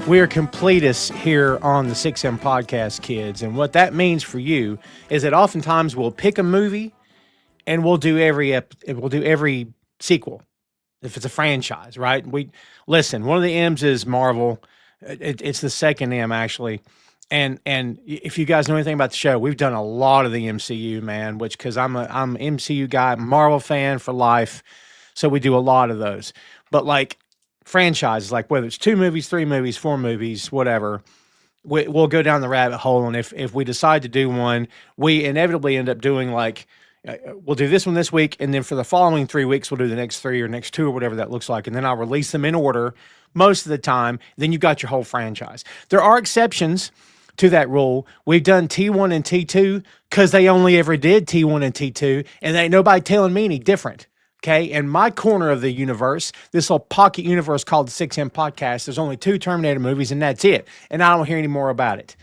We are completists here on the 6M Podcast, kids. And what that means for you is that oftentimes we'll pick a movie and we'll do every sequel if it's a franchise, right? We listen. One of the M's is Marvel. It's the second M actually. And if you guys know anything about the show, we've done a lot of the MCU, man. Which because I'm an MCU guy, Marvel fan for life, so we do a lot of those. But like franchises, like whether it's 2 movies, 3 movies, 4 movies, whatever, we'll go down the rabbit hole. And if we decide to do one, we inevitably end up doing like we'll do this one this week, and then for the following 3 weeks, we'll do the next 3 or next 2 or whatever that looks like, and then I'll release them in order most of the time. Then you've got your whole franchise. There are exceptions to that rule. We've done T1 and T2 because they only ever did T1 and T2, and there ain't nobody telling me any different. Okay, in my corner of the universe, this little pocket universe called the 6M Podcast, there's only 2 Terminator movies, and that's it. And I don't hear any more about it.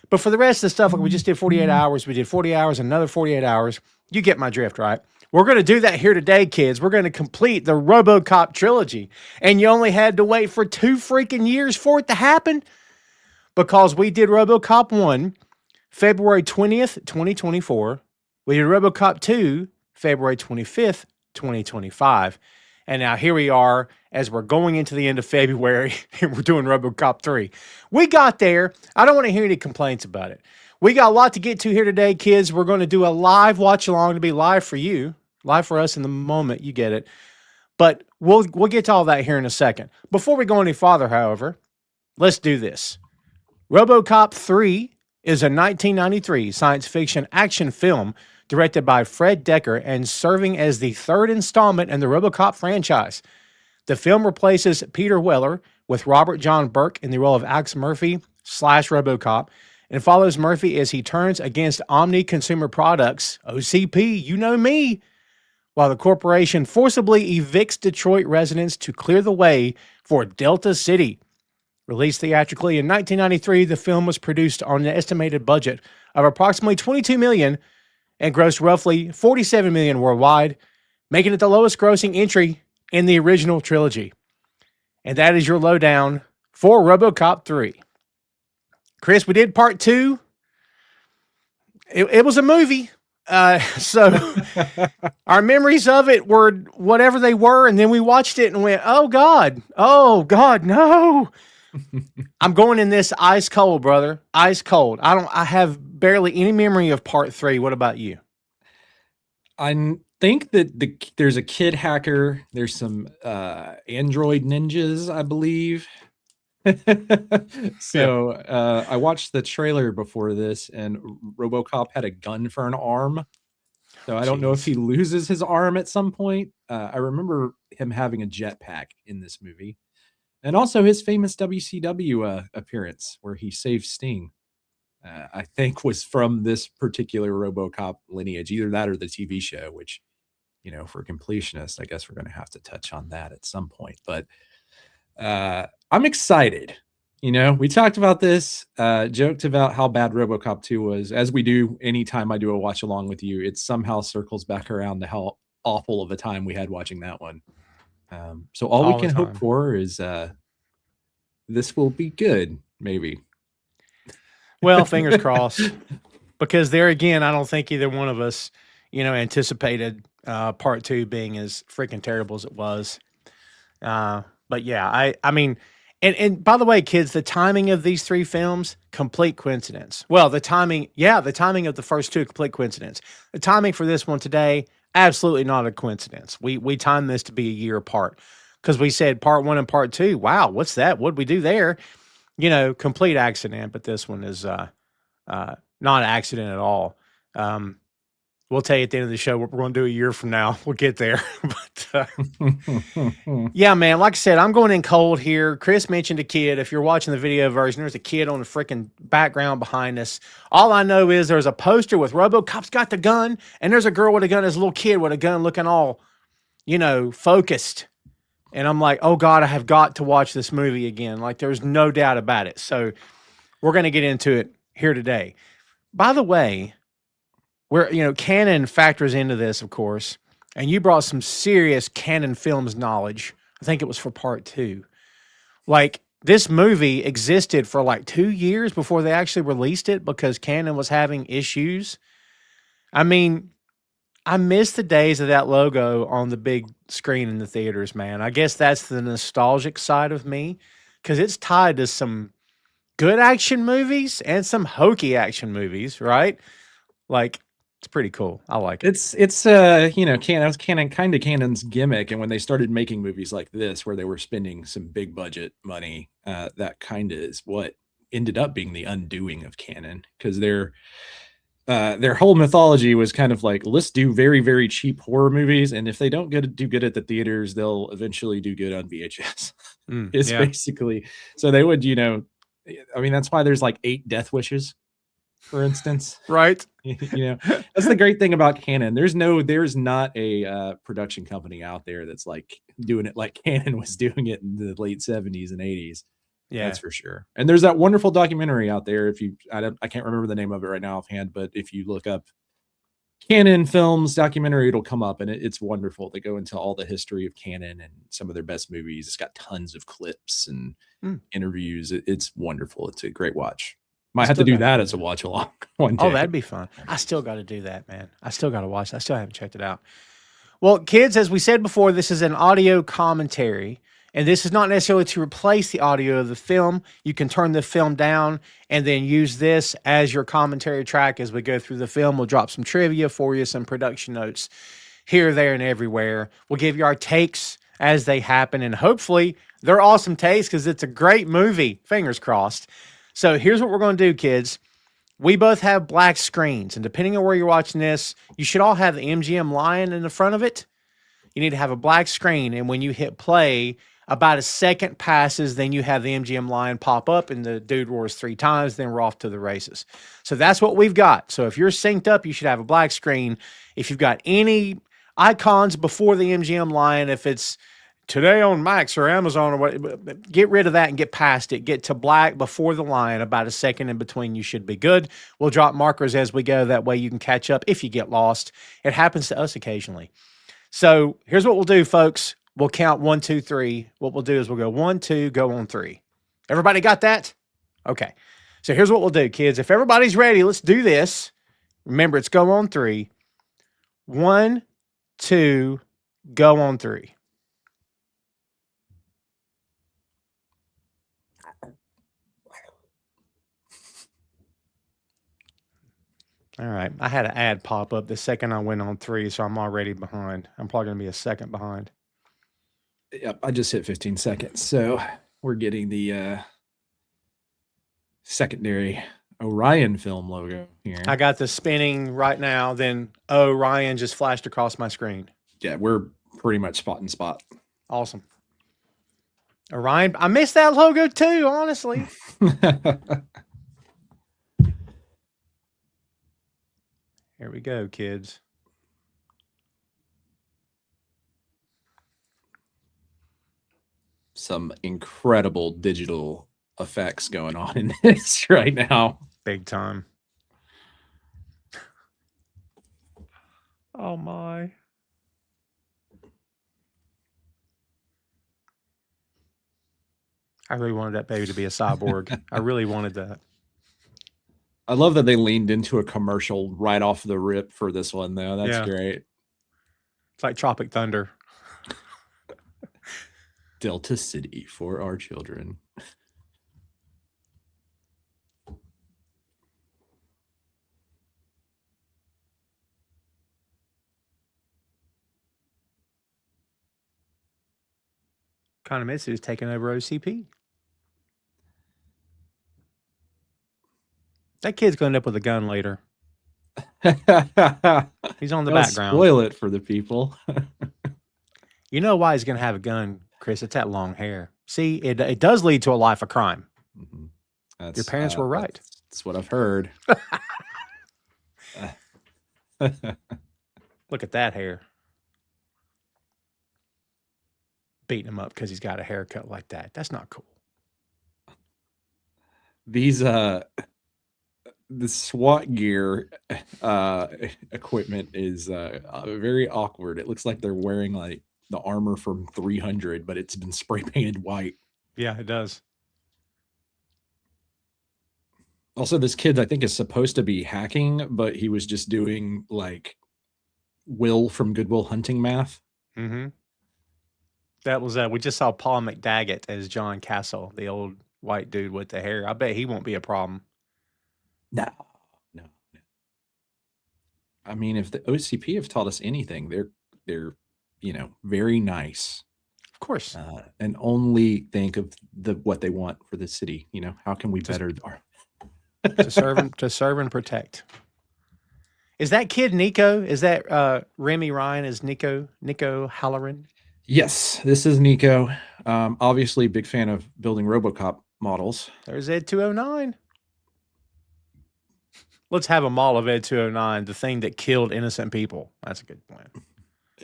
But for the rest of the stuff, like we just did 48 hours, we did 40 hours, another 48 hours. You get my drift, right? We're going to do that here today, kids. We're going to complete the RoboCop trilogy. And you only had to wait for 2 freaking years for it to happen because we did RoboCop 1, February 20th, 2024. We did RoboCop 2, February 25th, 2025. And now here we are as we're going into the end of February and we're doing RoboCop 3. We got there. I don't want to hear any complaints about it. We got a lot to get to here today, kids. We're going to do a live watch along to be live for you, live for us in the moment. You get it. But we'll get to all that here in a second. Before we go any farther, however, let's do this. RoboCop 3 is a 1993 science fiction action film directed by Fred Decker and serving as the 3rd installment in the RoboCop franchise. The film replaces Peter Weller with Robert John Burke in the role of Alex Murphy / RoboCop, and follows Murphy as he turns against Omni Consumer Products, OCP, you know me, while the corporation forcibly evicts Detroit residents to clear the way for Delta City. Released theatrically in 1993, the film was produced on an estimated budget of approximately $22 million and grossed roughly $47 million worldwide, making it the lowest grossing entry in the original trilogy. And that is your lowdown for RoboCop 3. Chris, we did part 2. It was a movie. So our memories of it were whatever they were. And then we watched it and went, oh God, no. I'm going in this ice cold, brother. Ice cold. I have barely any memory of part 3. What about you? I think that there's a kid hacker. There's some android ninjas, I believe. So I watched the trailer before this, and RoboCop had a gun for an arm. So I don't know if he loses his arm at some point. I remember him having a jetpack in this movie. And also his famous WCW appearance where he saved Sting, I think was from this particular RoboCop lineage, either that or the TV show, which, you know, for completionists, I guess we're going to have to touch on that at some point. But I'm excited. You know, we talked about this, joked about how bad RoboCop 2 was, as we do anytime I do a watch along with you. It somehow circles back around to how awful of a time we had watching that one. So all we can hope for is this will be good, maybe. Well, fingers crossed. Because there again, I don't think either one of us, you know, anticipated part 2 being as freaking terrible as it was. But yeah, I mean, and by the way, kids, the timing of these 3 films, complete coincidence. Well, the timing of the first 2, complete coincidence. The timing for this one today, absolutely not a coincidence. We timed this to be a year apart because we said part 1 and part 2. Wow, what's that? What'd we do there? You know, complete accident. But this one is not an accident at all. We'll tell you at the end of the show what we're going to do a year from now. We'll get there. But yeah, man, like I said, I'm going in cold here. Chris mentioned a kid. If you're watching the video version, there's a kid on the freaking background behind us. All I know is there's a poster with RoboCop's got the gun, and there's a girl with a gun. There's a little kid with a gun looking all, you know, focused. And I'm like, oh God, I have got to watch this movie again. Like, there's no doubt about it. So we're going to get into it here today. By the way, Canon factors into this, of course, and you brought some serious Canon films knowledge. I think it was for part 2. Like, this movie existed for like 2 years before they actually released it because Canon was having issues. I mean, I miss the days of that logo on the big screen in the theaters, man. I guess that's the nostalgic side of me because it's tied to some good action movies and some hokey action movies, right? Like, it's pretty cool. I like it. It's you know, Canon's gimmick, and when they started making movies like this where they were spending some big budget money, that kind of is what ended up being the undoing of Canon, because their whole mythology was kind of like, let's do very, very cheap horror movies, and if they don't do good at the theaters, they'll eventually do good on VHS. It's basically, so they would, you know, I mean, that's why there's like 8 Death Wishes, for instance. Right. You know, that's the great thing about Canon. There's not a production company out there that's like doing it like Canon was doing it in the late 70s and 80s. Yeah, that's for sure. And there's that wonderful documentary out there. If you, I can't remember the name of it right now offhand, but if you look up Canon Films documentary, it'll come up, and it's wonderful. They go into all the history of Canon and some of their best movies. It's got tons of clips and interviews. It's wonderful. It's a great watch. Might have to do that as a watch along one day. Oh, that'd be fun. I still got to do that, man. I still got to watch. I still haven't checked it out. Well, kids, as we said before, this is an audio commentary, and this is not necessarily to replace the audio of the film. You can turn the film down and then use this as your commentary track as we go through the film. We'll drop some trivia for you, some production notes here, there, and everywhere. We'll give you our takes as they happen, and hopefully they're awesome takes because it's a great movie. Fingers crossed. So here's what we're going to do, kids. We both have black screens, and depending on where you're watching this, you should all have the MGM Lion in the front of it. You need to have a black screen, and when you hit play, about a second passes, then you have the MGM Lion pop up, and the dude roars 3 times, then we're off to the races. So that's what we've got. So if you're synced up, you should have a black screen. If you've got any icons before the MGM Lion, if it's today on Max or Amazon or what, get rid of that and get past it. Get to black before the line, about a second in between. You should be good. We'll drop markers as we go. That way you can catch up if you get lost. It happens to us occasionally. So here's what we'll do, folks. We'll count 1, 2, 3. What we'll do is we'll go 1, 2, go on 3. Everybody got that? Okay. So here's what we'll do, kids. If everybody's ready, let's do this. Remember, it's go on 3. 1, 2, go on 3. All right. I had an ad pop up the second I went on 3, so I'm already behind. I'm probably going to be a second behind. Yep, I just hit 15 seconds. So we're getting the secondary Orion film logo here. I got the spinning right now. Then Orion just flashed across my screen. Yeah, we're pretty much spot and spot. Awesome. Orion, I missed that logo too, honestly. Here we go, kids. Some incredible digital effects going on in this right now. Big time. Oh my. I really wanted that baby to be a cyborg. I really wanted that. I love that they leaned into a commercial right off the rip for this one, though. That's great. It's like Tropic Thunder. Delta City for our children. Konomitsu is taking over OCP. That kid's going to end up with a gun later. He's on the background. Spoil it for the people. You know why he's going to have a gun, Chris? It's that long hair. See, it does lead to a life of crime. Mm-hmm. Your parents were right. That's what I've heard. Look at that hair. Beating him up because he's got a haircut like that. That's not cool. These the SWAT gear equipment is very awkward. It looks like they're wearing like the armor from 300, but it's been spray painted white. Yeah, it does. Also, this kid, I think, is supposed to be hacking, but he was just doing like Will from Good Will Hunting math. Mm-hmm. That was we just saw Paul McDaggett as John Castle, the old white dude with the hair. I bet he won't be a problem. No. I mean, if the OCP have taught us anything, they're very nice. Of course. And only think of what they want for the city. How can we better our to serve and protect. Is that kid Nico? Is that Remy Ryan? Is Nico Halloran? Yes, this is Nico. Obviously, big fan of building RoboCop models. There's Ed 209. Let's have a model of Ed 209, the thing that killed innocent people. That's a good plan.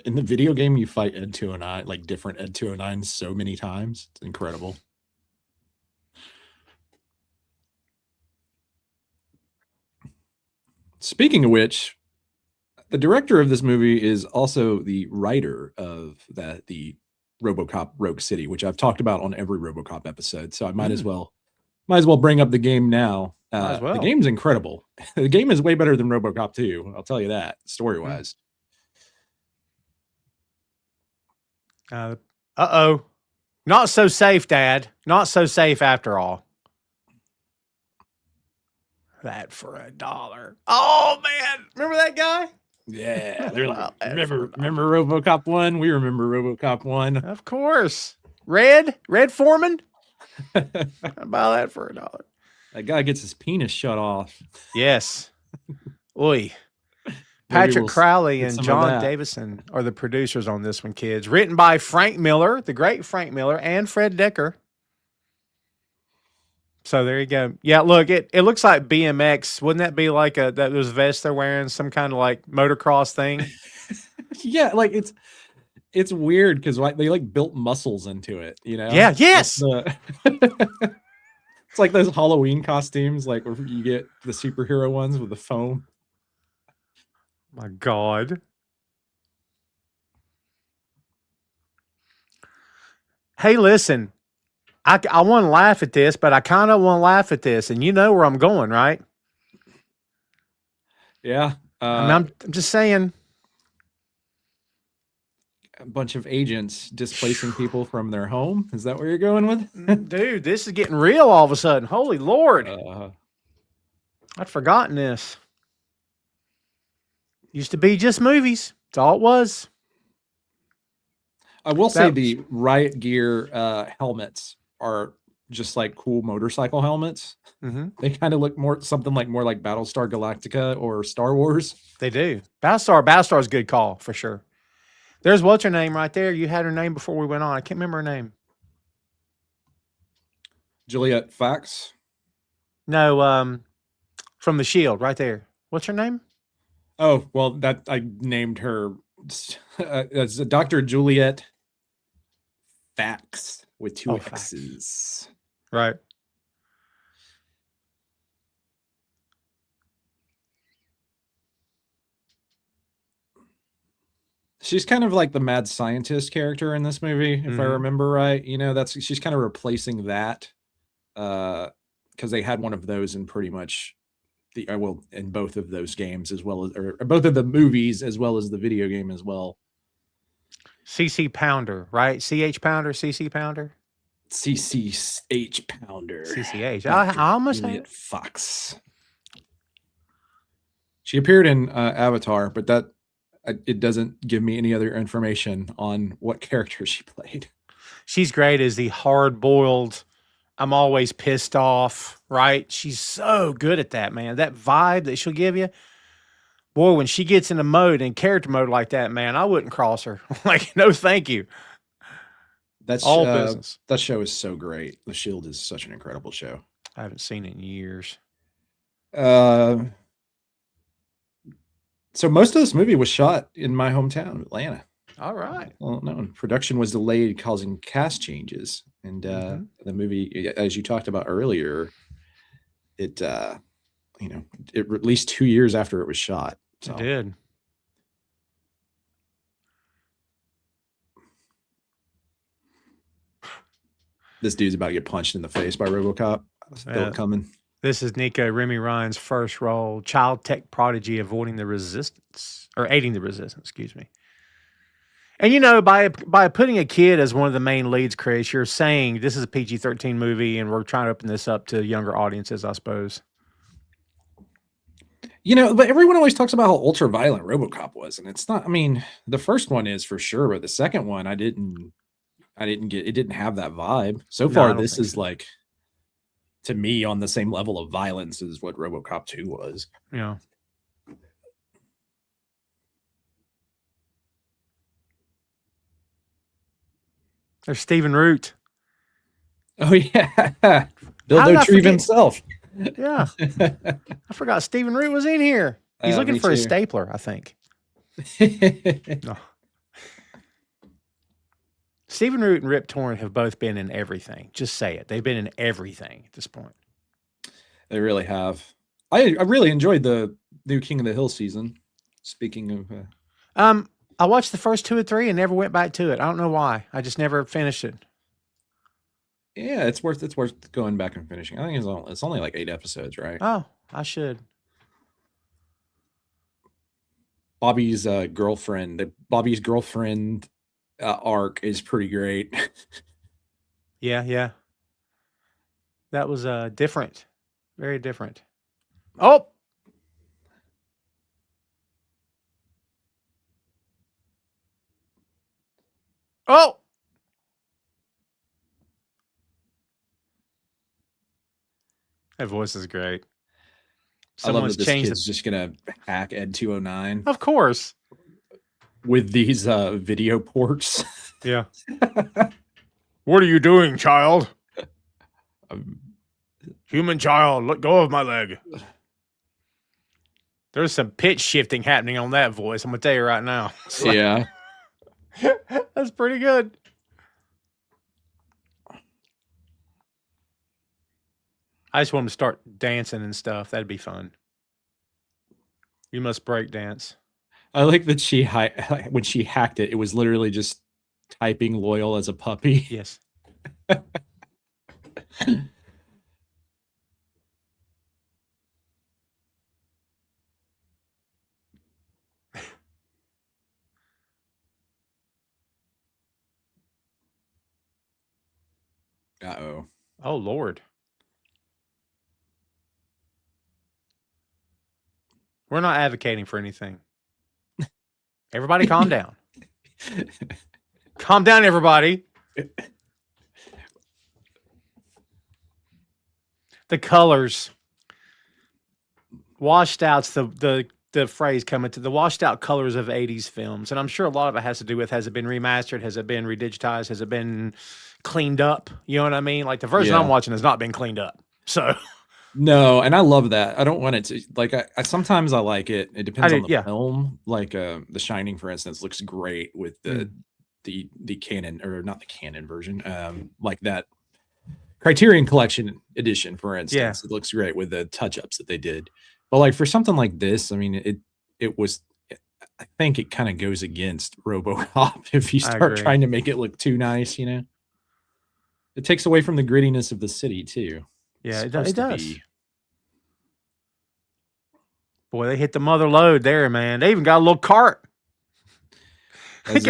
In the video game, you fight Ed 209, like different Ed 209s, so many times. It's incredible. Speaking of which, the director of this movie is also the writer of the RoboCop Rogue City, which I've talked about on every RoboCop episode. So I might as well bring up the game now. The game's incredible. The game is way better than RoboCop 2. I'll tell you that, story-wise. Uh-oh. Not so safe, Dad. Not so safe after all. That for $1. Oh, man. Remember that guy? Yeah. Remember RoboCop 1? We remember RoboCop 1. Of course. Red Foreman? I'd buy that for $1. That guy gets his penis shut off. Yes. Oi. Patrick Crowley and John Davison are the producers on this one, kids. Written by Frank Miller, the great Frank Miller, and Fred Decker. So there you go. Yeah, look, it looks like BMX. Wouldn't that be like those vests they're wearing, some kind of like motocross thing? Yeah, like it's weird because they like built muscles into it, Yeah, yes. It's like those Halloween costumes, like where you get the superhero ones with the foam. My God. Hey, listen, I want to laugh at this, but I kind of want to laugh at this, and you know where I'm going, right? Yeah. I'm just saying. A bunch of agents displacing people from their home. Is that where you're going with? Dude, this is getting real all of a sudden. Holy Lord. I'd forgotten this. Used to be just movies. That's all it was. I will say the Riot Gear helmets are just like cool motorcycle helmets. Mm-hmm. They kind of look more like Battlestar Galactica or Star Wars. They do. Battlestar's a good call for sure. There's what's her name right there. You had her name before we went on. I can't remember her name. Juliet Fax. No, from The Shield right there. What's her name? Oh, well, that I named her as Dr. Juliet Fax with two X's. Right. She's kind of like the mad scientist character in this movie, if I remember right. She's kind of replacing that because they had one of those in pretty much in both of those games as well as, or both of the movies as well as the video game as well. CC Pounder, right? CH Pounder, CC Pounder? CCH Pounder. CCH. I almost had it. Fox. She appeared in Avatar, but it doesn't give me any other information on what character she played. She's great as the hard-boiled, I'm always pissed off, right? She's so good at that, man. That vibe that she'll give you. Boy, when she gets into mode and character mode like that, man, I wouldn't cross her. Like, no, thank you. That's all business. That show is so great. The Shield is such an incredible show. I haven't seen it in years. So most of this movie was shot in my hometown, Atlanta. All right. Well, no, production was delayed, causing cast changes, and the movie, as you talked about earlier, it released 2 years after it was shot. So. It did. This dude's about to get punched in the face by RoboCop. I feel it coming. This is Nico Remy Ryan's first role, child tech prodigy avoiding the resistance, or aiding the resistance, excuse me. And you know, by putting a kid as one of the main leads, Chris, you're saying this is a PG-13 movie, and we're trying to open this up to younger audiences, I suppose. You know, but everyone always talks about how ultra violent RoboCop was, and it's not. I mean, the first one is for sure, but the second one, I didn't get. It didn't have that vibe. So far, this is like, to me, on the same level of violence as what RoboCop 2 was. Yeah. There's Stephen Root. Oh yeah, Bill Dotrieve himself. Yeah, I forgot Stephen Root was in here. He's looking for a stapler, I think. No. Stephen Root and Rip Torn have both been in everything. Just say it. They've been in everything at this point. They really have. I really enjoyed the new King of the Hill season. Speaking of, I watched the first 2 or 3 and never went back to it. I don't know why. I just never finished it. Yeah, it's worth going back and finishing. I think it's only like 8 episodes, right? Oh, I should. Bobby's girlfriend arc is pretty great. Yeah. That was different. Very different. Oh! Oh! That voice is great. Someone's I love that this kid's just gonna hack Ed 209. Of course. With these video ports. Yeah. What are you doing, child? Human child, let go of my leg. There's some pitch shifting happening on that voice. I'm gonna tell you right now. Yeah. That's pretty good. I just want him to start dancing and stuff. That'd be fun. You must break dance. I like that when she hacked it, it was literally just typing loyal as a puppy. Yes. Uh-oh. Oh, Lord. We're not advocating for anything. Everybody calm down. Calm down, everybody. The colors. Washed out's the phrase coming to the washed out colors of 80s films. And I'm sure a lot of it has to do with, has it been remastered? Has it been redigitized? Has it been cleaned up? You know what I mean? Like the version I'm watching has not been cleaned up. So... No, and I love that. I don't want it to like. I sometimes I like it. It depends on the film. Like The Shining, for instance, looks great with the Canon, or not the Canon version. Like that Criterion Collection edition, for instance, it looks great with the touch ups that they did. But like for something like this, I mean, it was. I think it kind of goes against RoboCop if you start trying to make it look too nice. You know, it takes away from the grittiness of the city too. Yeah, it does. Boy, they hit the mother load there, man. They even got a little cart. As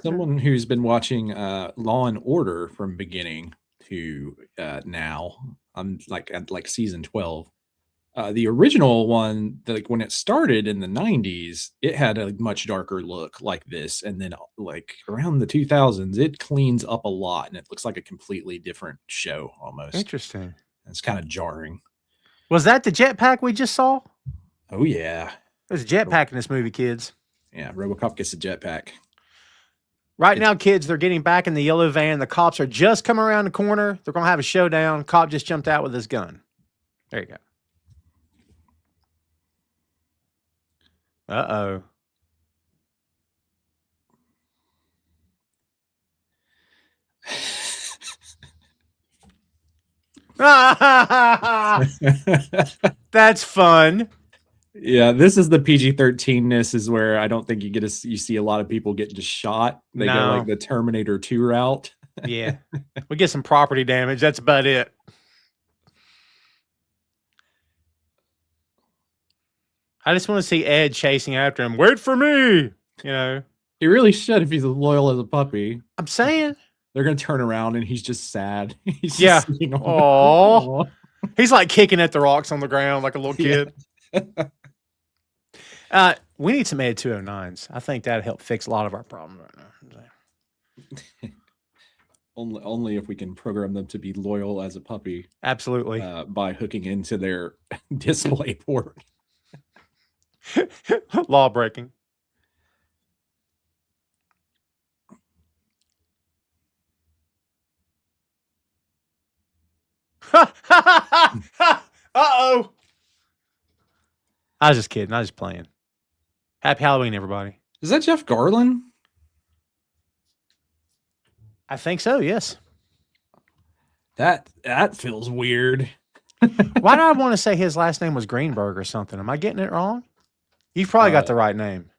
someone who's been watching Law and Order from beginning to now, I'm like season 12. The original one, like when it started in the 90s, it had a much darker look like this, and then like around the 2000s, it cleans up a lot, and it looks like a completely different show almost. Interesting. It's kind of jarring. Was that the jetpack we just saw? Oh, yeah. There's a jetpack in this movie, kids. Yeah, RoboCop gets a jetpack. Right now, kids, they're getting back in the yellow van. The cops are just coming around the corner. They're going to have a showdown. Cop just jumped out with his gun. There you go. Uh-oh. That's fun. Yeah, this is the PG-13ness is where I don't think you see a lot of people getting just shot. They go like the Terminator 2 route. Yeah. We get some property damage. That's about it. I just want to see Ed chasing after him. Wait for me. You know, He really should if he's as loyal as a puppy. I'm saying. They're gonna turn around and he's just sad. He's just Yeah. sitting on Oh, he's like kicking at the rocks on the ground like a little kid. We need some Ed 209s. I think that'd help fix a lot of our problems right now. Only if we can program them to be loyal as a puppy. Absolutely. By hooking into their display port. Law breaking. Uh-oh. I was just kidding. I was just playing. Happy Halloween, everybody. Is that Jeff Garlin? I think so, yes. That feels weird. Why do I want to say his last name was Greenberg or something? Am I getting it wrong? You've probably got the right name.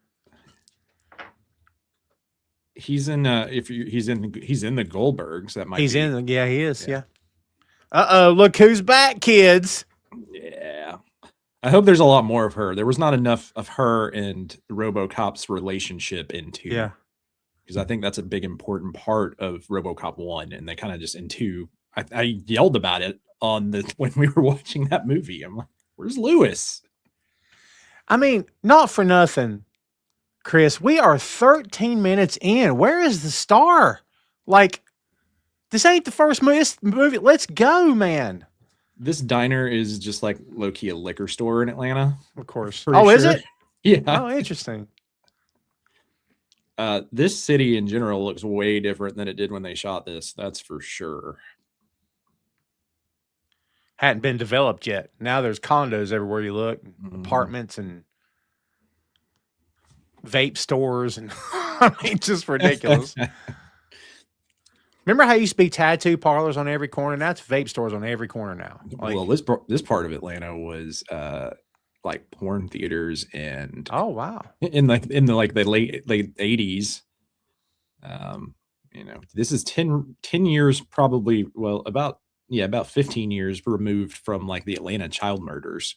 He's in he's in the Goldbergs. That might he is, yeah. Uh-oh, look who's back, kids. Yeah. I hope there's a lot more of her. There was not enough of her and RoboCop's relationship in 2. Yeah. Because I think that's a big important part of RoboCop 1, and they kind of just in 2. I yelled about it when we were watching that movie. I'm like, where's Lewis? I mean, not for nothing, Chris. We are 13 minutes in. Where is the star? Like, this ain't the first movie. Let's go, man. This diner is just like low-key a liquor store in Atlanta. Of course. Is it? Yeah. Oh, interesting. This city in general looks way different than it did when they shot this. That's for sure. Hadn't been developed yet. Now there's condos everywhere you look, apartments and vape stores, and I mean, just ridiculous. Remember how you used to be tattoo parlors on every corner? Now it's vape stores on every corner now. Like, well, this part of Atlanta was like porn theaters and oh wow, in the late 80s. You know, this is 10 years probably. Well, about 15 years removed from like the Atlanta child murders.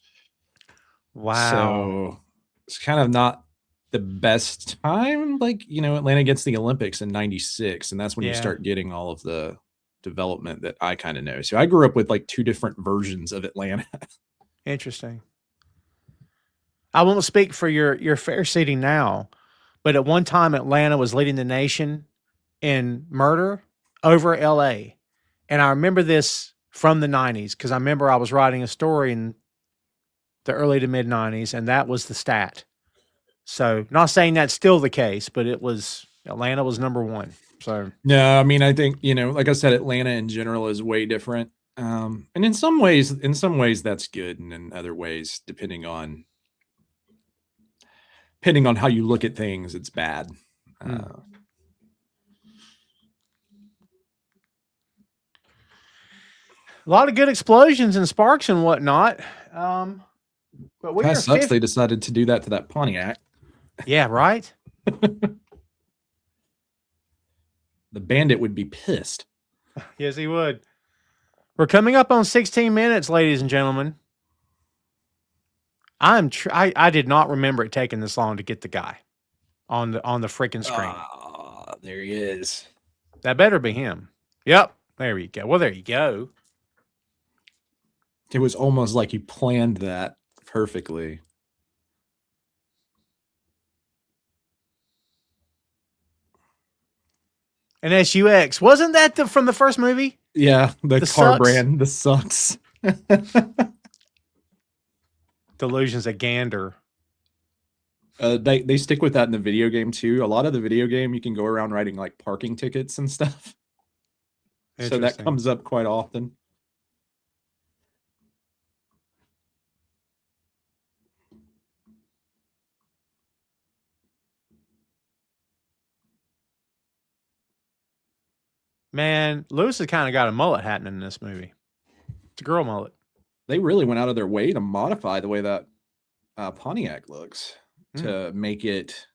Wow. So it's kind of not the best time. Like, you know, Atlanta gets the Olympics in 96, and that's when you start getting all of the development that I kind of know. So I grew up with like 2 different versions of Atlanta. Interesting. I won't speak for your fair city now, but at one time Atlanta was leading the nation in murder over LA. And I remember this from the 90s because I remember I was writing a story in the early to mid 90s, and that was the stat. So not saying that's still the case, but Atlanta was number 1. So no, I mean, I think, you know, like I said, Atlanta in general is way different. And in some ways that's good. And in other ways, depending on how you look at things, it's bad. a lot of good explosions and sparks and whatnot. But we sucks they decided to do that to that Pontiac. Yeah, right? The bandit would be pissed. Yes, he would. We're coming up on 16 minutes, ladies and gentlemen. I did not remember it taking this long to get the guy on the freaking screen. There he is. That better be him. Yep. There you go. Well, there you go. It was almost like you planned that perfectly. An SUX. Wasn't that from the first movie? Yeah, the car sucks. brand, the sucks. Delusions of Gander. They stick with that in the video game too. A lot of the video game, you can go around writing like parking tickets and stuff. So that comes up quite often. Man, Lewis has kind of got a mullet happening in this movie. It's a girl mullet. They really went out of their way to modify the way that Pontiac looks to make it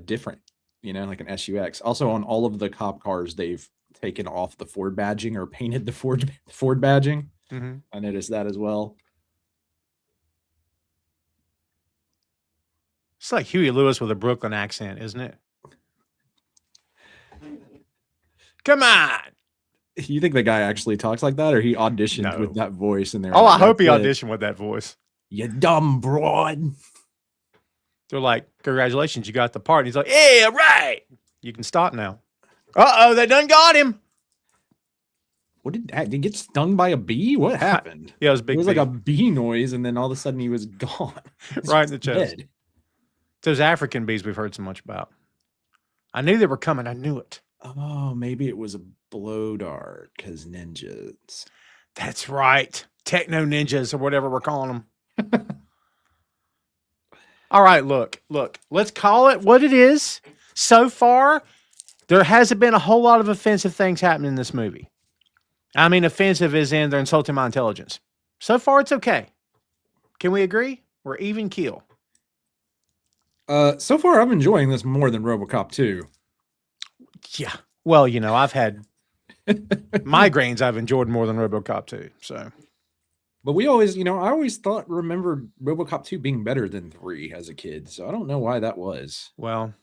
different, you know, like an SUX. Also, on all of the cop cars, they've taken off the Ford badging or painted the Ford badging. I noticed that as well. It's like Huey Lewis with a Brooklyn accent, isn't it? Come on. You think the guy actually talks like that, or he auditioned No. with that voice? And they're Oh, like, I hope he "That's it. auditioned with that voice. You dumb broad." They're like, congratulations, you got the part. And he's like, yeah, right. You can stop now. Uh-oh, they done got him. What did he get stung by a bee? What happened? Yeah, it was a big It was bee. like a bee noise, and then all of a sudden he was gone. Right in the chest. Dead. Those African bees we've heard so much about. I knew they were coming. I knew it. Oh, maybe it was a blow dart because ninjas. That's right. Techno ninjas or whatever we're calling them. All right, look. Let's call it what it is. So far, there hasn't been a whole lot of offensive things happening in this movie. I mean, offensive is in they're insulting my intelligence. So far, it's okay. Can we agree? We're even keel. So far, I'm enjoying this more than RoboCop 2. Yeah. Well, you know, I've had migraines I've enjoyed more than RoboCop 2. So, but we always, I always remembered RoboCop 2 being better than 3 as a kid. So I don't know why that was. well.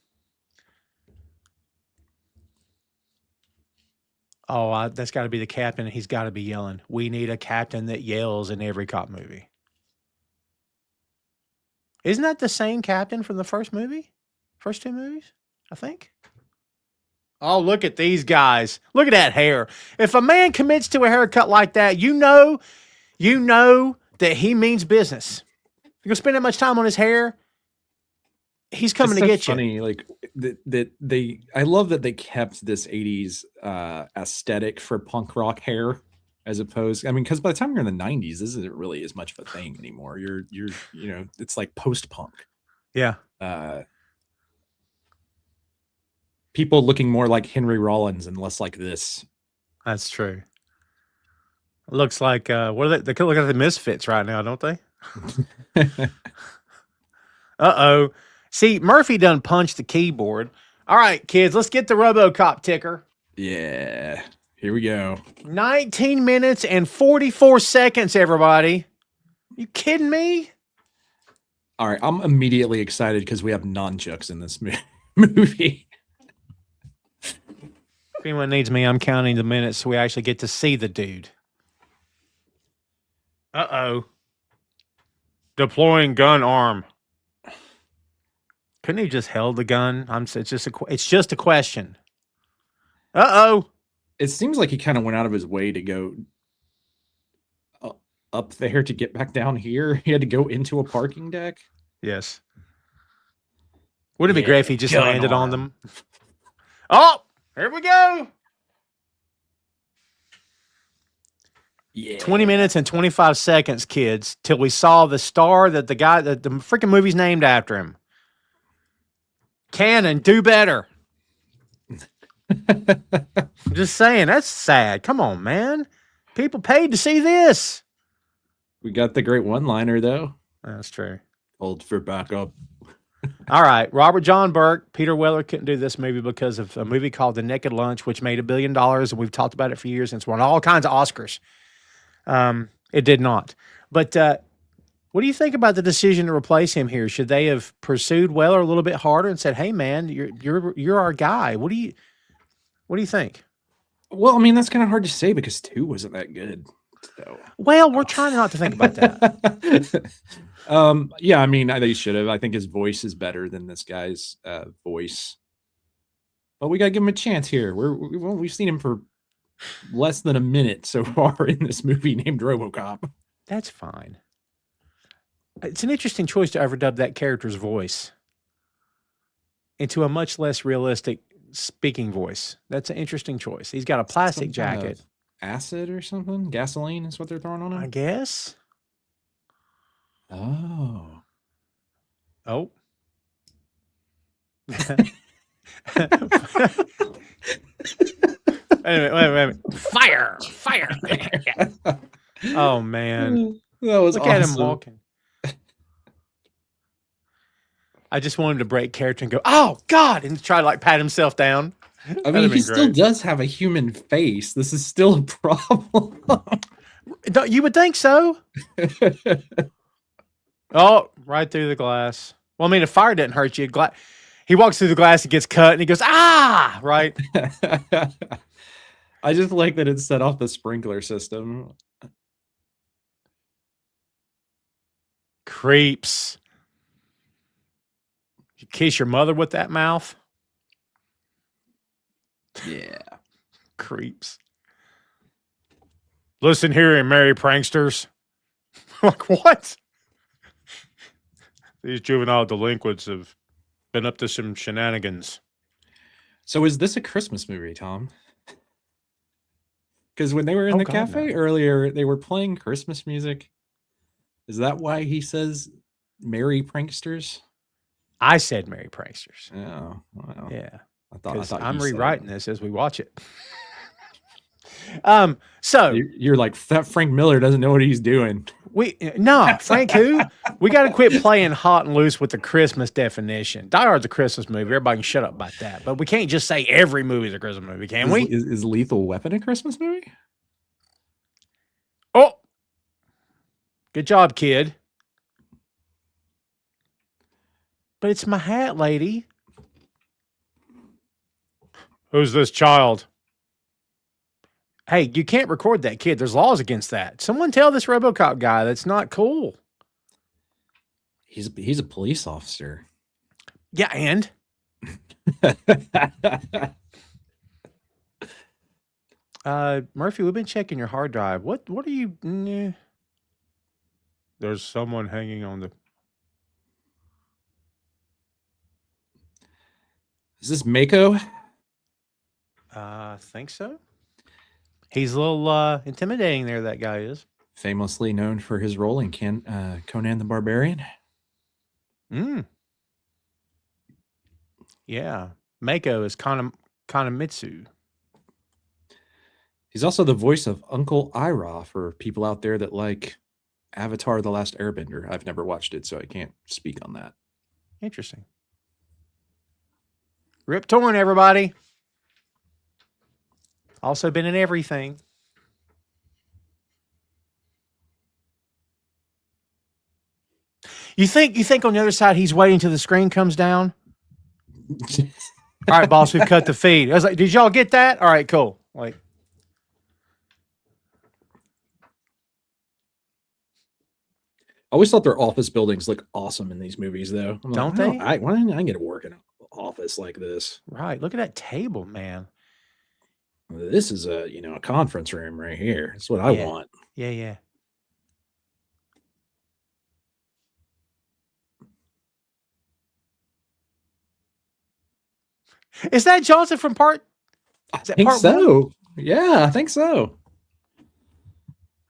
That's got to be the captain. He's got to be yelling. We need a captain that yells in every cop movie. Isn't that the same captain from the first movie? First two movies, I think. Oh, look at these guys. Look at that hair. If a man commits to a haircut like that, you know that he means business. You're going to spend that much time on his hair, he's coming to get funny, you. Like I love that they kept this 80s aesthetic for punk rock hair, as opposed, because by the time you're in the 90s, this isn't really as much of a thing anymore. You're it's like post-punk. Yeah. People looking more like Henry Rollins and less like this. That's true. Looks like what are they? They look like the Misfits right now, don't they? Uh-oh. See, Murphy done punched the keyboard. All right, kids, let's get the RoboCop ticker. Yeah. Here we go. 19 minutes and 44 seconds, everybody. You kidding me? All right, I'm immediately excited because we have nunchucks in this movie. If anyone needs me, I'm counting the minutes so we actually get to see the dude. Uh-oh. Deploying gun arm. Couldn't he just held the gun? It's just a question. Uh-oh. It seems like he kind of went out of his way to go up there to get back down here. He had to go into a parking deck. Yes. Wouldn't it be great if he just landed on them? Oh, here we go. Yeah. 20 minutes and 25 seconds, kids, till we saw the star that the freaking movie's named after him. Canon, do better. I'm just saying, that's sad. Come on, man. People paid to see this. We got the great one-liner, though. That's true. Hold for backup. All right. Robert John Burke, Peter Weller couldn't do this movie because of a movie called The Naked Lunch, which made $1 billion, and we've talked about it for years, and it's won all kinds of Oscars. It did not. But what do you think about the decision to replace him here? Should they have pursued Weller a little bit harder and said, "Hey, man, you're our guy"? What do you think? Well, that's kind of hard to say because 2 wasn't that good. So. Well, we're trying not to think about that. Yeah, they should have. I think his voice is better than this guy's voice. But we got to give him a chance here. We've seen him for less than a minute so far in this movie named RoboCop. That's fine. It's an interesting choice to overdub that character's voice into a much less realistic speaking voice. That's an interesting choice. He's got a plastic jacket. Acid or something? Gasoline is what they're throwing on him? I guess. Oh. Oh. Wait a minute. Fire! Oh, man. That was Look awesome. at him walking. I just want him to break character and go, "Oh, God," and try to pat himself down. He still does have a human face. This is still a problem. You would think so. Oh, right through the glass. Well, I mean, if fire doesn't hurt you, he walks through the glass and gets cut, and he goes, ah, right? I just like that it set off the sprinkler system. Creeps. You kiss your mother with that mouth? Yeah. Creeps. Listen here, you merry pranksters. Like, what? These juvenile delinquents have been up to some shenanigans. So is this a Christmas movie, Tom? Because when they were in the cafe earlier, they were playing Christmas music. Is that why he says merry pranksters? I said merry pranksters. Oh, wow. Yeah. I thought I'm rewriting this as we watch it. So you're like, Frank Miller doesn't know what he's doing. Frank who? We got to quit playing hot and loose with the Christmas definition. Die Hard's a Christmas movie. Everybody can shut up about that. But we can't just say every movie's a Christmas movie, can we? Is Lethal Weapon a Christmas movie? Oh, good job, kid. But it's my hat, lady. Who's this child? Hey, you can't record that kid. There's laws against that. Someone tell this RoboCop guy that's not cool. He's a police officer. Yeah, and? Murphy, we've been checking your hard drive. What are you? There's someone hanging on the... Is this Mako? I think so. He's a little intimidating there, that guy is. Famously known for his role in Conan the Barbarian. Yeah. Mako is Kanamitsu. He's also the voice of Uncle Ira for people out there that like Avatar: The Last Airbender. I've never watched it, so I can't speak on that. Interesting. Rip Torn, everybody. Also been in everything. You think on the other side he's waiting till the screen comes down? All right, boss, we've cut the feed. I was like, did y'all get that? All right, cool. Like, I always thought their office buildings look awesome in these movies, though. Don't they? Why didn't I get to work in an office like this? Right. Look at that table, man. This is a conference room right here. That's what I want. Yeah. Is that Johnson from part? I think so. Yeah, I think so.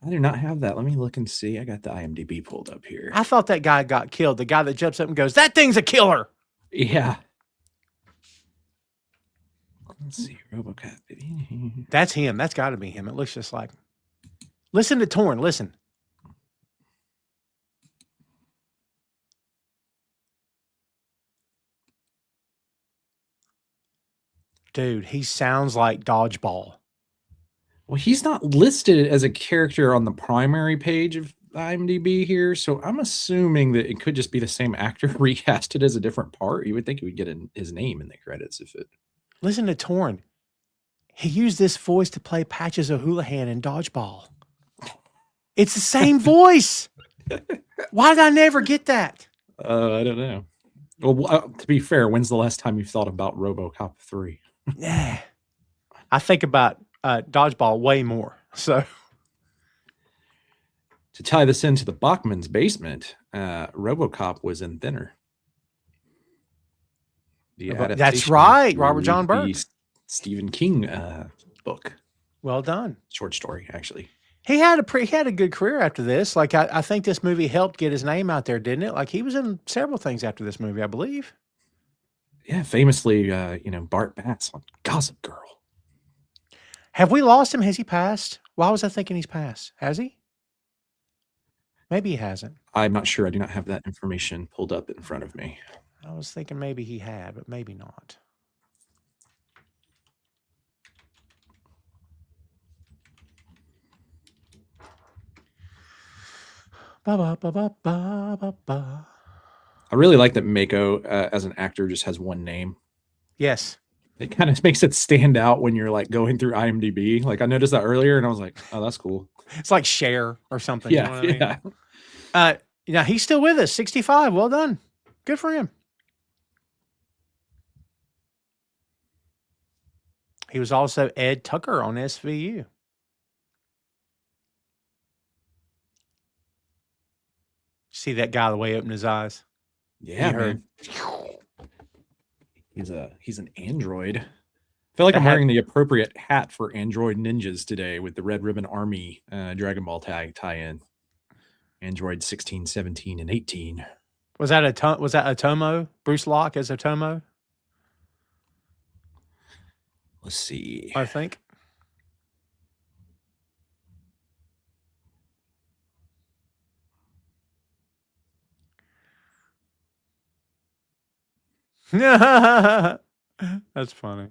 I do not have that. Let me look and see. I got the IMDb pulled up here. I thought that guy got killed. The guy that jumps up and goes, "That thing's a killer." Yeah. Let's see, RoboCop. That's him. That's got to be him. It looks just like. Listen to Torn. Listen. Dude, he sounds like Dodgeball. Well, he's not listed as a character on the primary page of IMDb here, so I'm assuming that it could just be the same actor recasted as a different part. You would think he would get his name in the credits if it. Listen to Torn. He used this voice to play Patches O'Houlihan in Dodgeball. It's the same voice. Why did I never get that? I don't know. Well, to be fair, when's the last time you thought about RoboCop 3? Yeah. I think about Dodgeball way more. So to tie this into the Bachman's basement, RoboCop was in Thinner. That's right. Robert John Burke. Stephen King book. Well done. Short story, actually. He had a good career after this. Like I think this movie helped get his name out there, didn't it? Like he was in several things after this movie, I believe. Yeah, famously, Bart Batts on Gossip Girl. Have we lost him? Has he passed? Why was I thinking he's passed? Has he? Maybe he hasn't. I'm not sure. I do not have that information pulled up in front of me. I was thinking maybe he had, but maybe not. Ba ba ba ba ba ba ba. I really like that Mako as an actor just has one name. Yes. It kind of makes it stand out when you're like going through IMDb. Like I noticed that earlier and I was like, oh, that's cool. It's like Cher or something. Yeah, You know what yeah. I mean? Now he's still with us, 65. Well done. Good for him. He was also Ed Tucker on SVU. See that guy the way he opened his eyes? Yeah, man. He's an android. I feel like I'm wearing the appropriate hat for android ninjas today with the Red Ribbon Army Dragon Ball tie-in. Android 16, 17, and 18. Was that Otomo? Bruce Locke as Otomo? Let's see. I think. That's funny.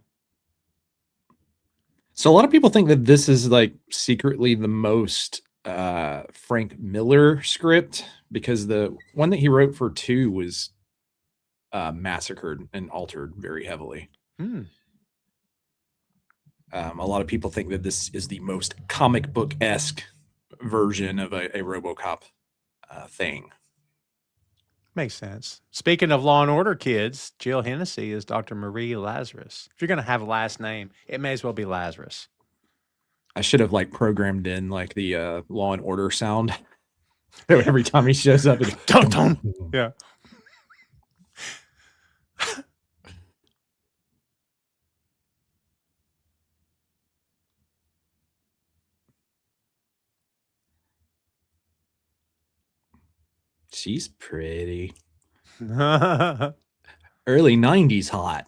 So a lot of people think that this is like secretly the most Frank Miller script because the one that he wrote for 2 was massacred and altered very heavily. A lot of people think that this is the most comic book-esque version of a RoboCop thing. Makes sense. Speaking of Law and Order kids, Jill Hennessy is Dr. Marie Lazarus. If you're going to have a last name, it may as well be Lazarus. I should have like programmed in like the Law and Order sound every time he shows up. Dun. Yeah. She's pretty. Early 90s hot.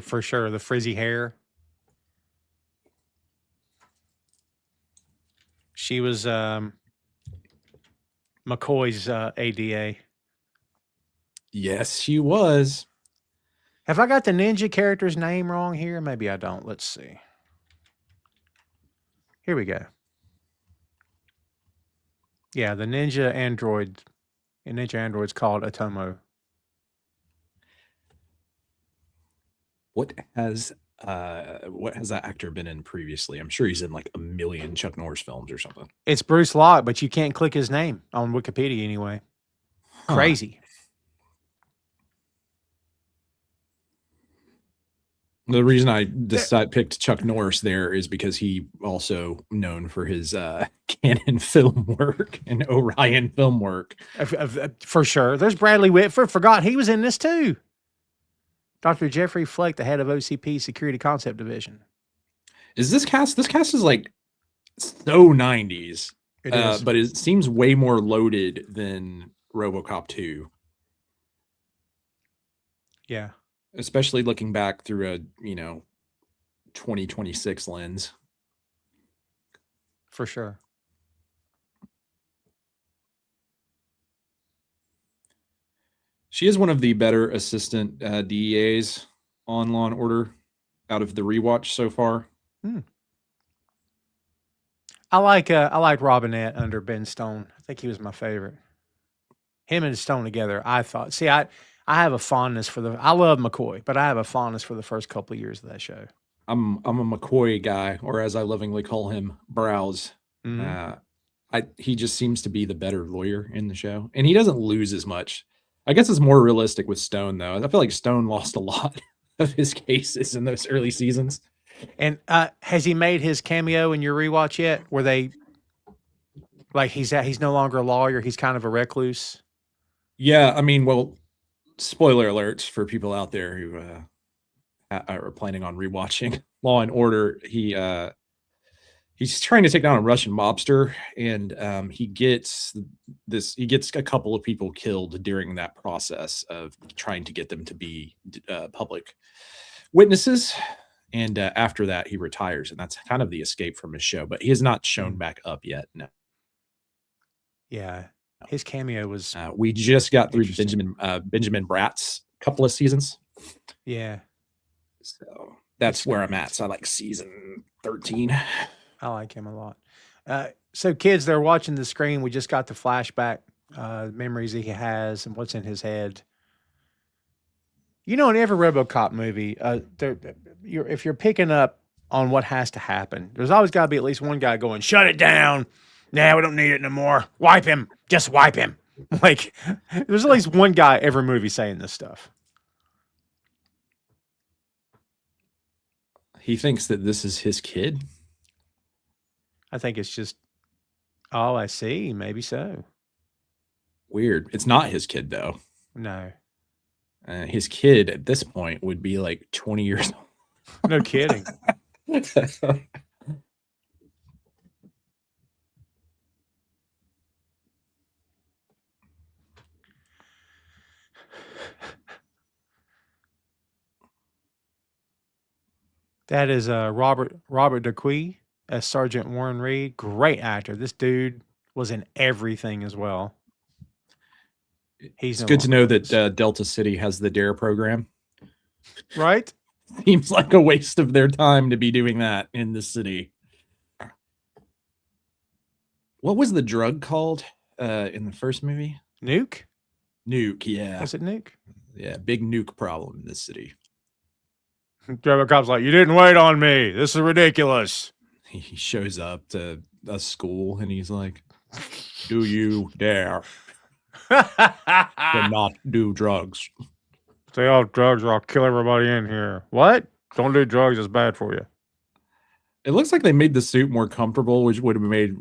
For sure. The frizzy hair. She was McCoy's ADA. Yes, she was. Have I got the ninja character's name wrong here? Maybe I don't. Let's see. Here we go. Yeah, the ninja android's called Otomo. What has that actor been in previously? I'm sure he's in like a million Chuck Norris films or something. It's Bruce Locke, but you can't click his name on Wikipedia anyway. Huh. Crazy. The reason I picked Chuck Norris there is because he also known for his Canon film work and Orion film work. For sure. There's Bradley Whitford. Forgot he was in this too. Dr. Jeffrey Fleck, the head of OCP Security Concept Division. Is this cast? This cast is like so 90s. It is. But it seems way more loaded than RoboCop 2. Yeah. Especially looking back through a 2026 lens. For sure. She is one of the better assistant DEAs on Law and Order out of the rewatch so far. I like Robinette under Ben Stone. I think he was my favorite. Him and Stone together, I thought. See, I have a fondness for I love McCoy, but I have a fondness for the first couple of years of that show. I'm a McCoy guy, or as I lovingly call him, Browse. He just seems to be the better lawyer in the show, and he doesn't lose as much. I guess it's more realistic with Stone, though. I feel like Stone lost a lot of his cases in those early seasons. And has he made his cameo in your rewatch yet? Where they like he's no longer a lawyer; he's kind of a recluse. Yeah, I mean, well, spoiler alerts for people out there who are planning on rewatching Law and Order. He's trying to take down a Russian mobster, and he gets a couple of people killed during that process of trying to get them to be public witnesses. And after that, he retires, and that's kind of the escape from his show. But he has not shown back up yet. No. Yeah, his cameo was. We just got through Benjamin Bratt's couple of seasons. Yeah. So that's where I'm at. So I like season 13. I like him a lot. So kids, they're watching the screen. We just got the flashback memories he has and what's in his head. You know, in every RoboCop movie, if you're picking up on what has to happen, there's always got to be at least one guy going, "Shut it down! Nah, we don't need it no more. Wipe him. Just wipe him." Like, there's at least one guy every movie saying this stuff. He thinks that this is his kid. I think it's just, oh, I see. Maybe so. Weird. It's not his kid, though. No. His kid at this point would be like 20 years old. No kidding. That is Robert DeQuee as Sergeant Warren Reed. Great actor. This dude was in everything as well. It's good to know that Delta City has the DARE program. Right? Seems like a waste of their time to be doing that in the city. What was the drug called in the first movie? Nuke? Nuke, yeah. Was it Nuke? Yeah, big nuke problem in this city. RoboCop's like, "You didn't wait on me. This is ridiculous." He shows up to a school and he's like, "Do you dare to not do drugs? Stay off drugs or I'll kill everybody in here." What? Don't do drugs. It's bad for you. It looks like they made the suit more comfortable, which would have made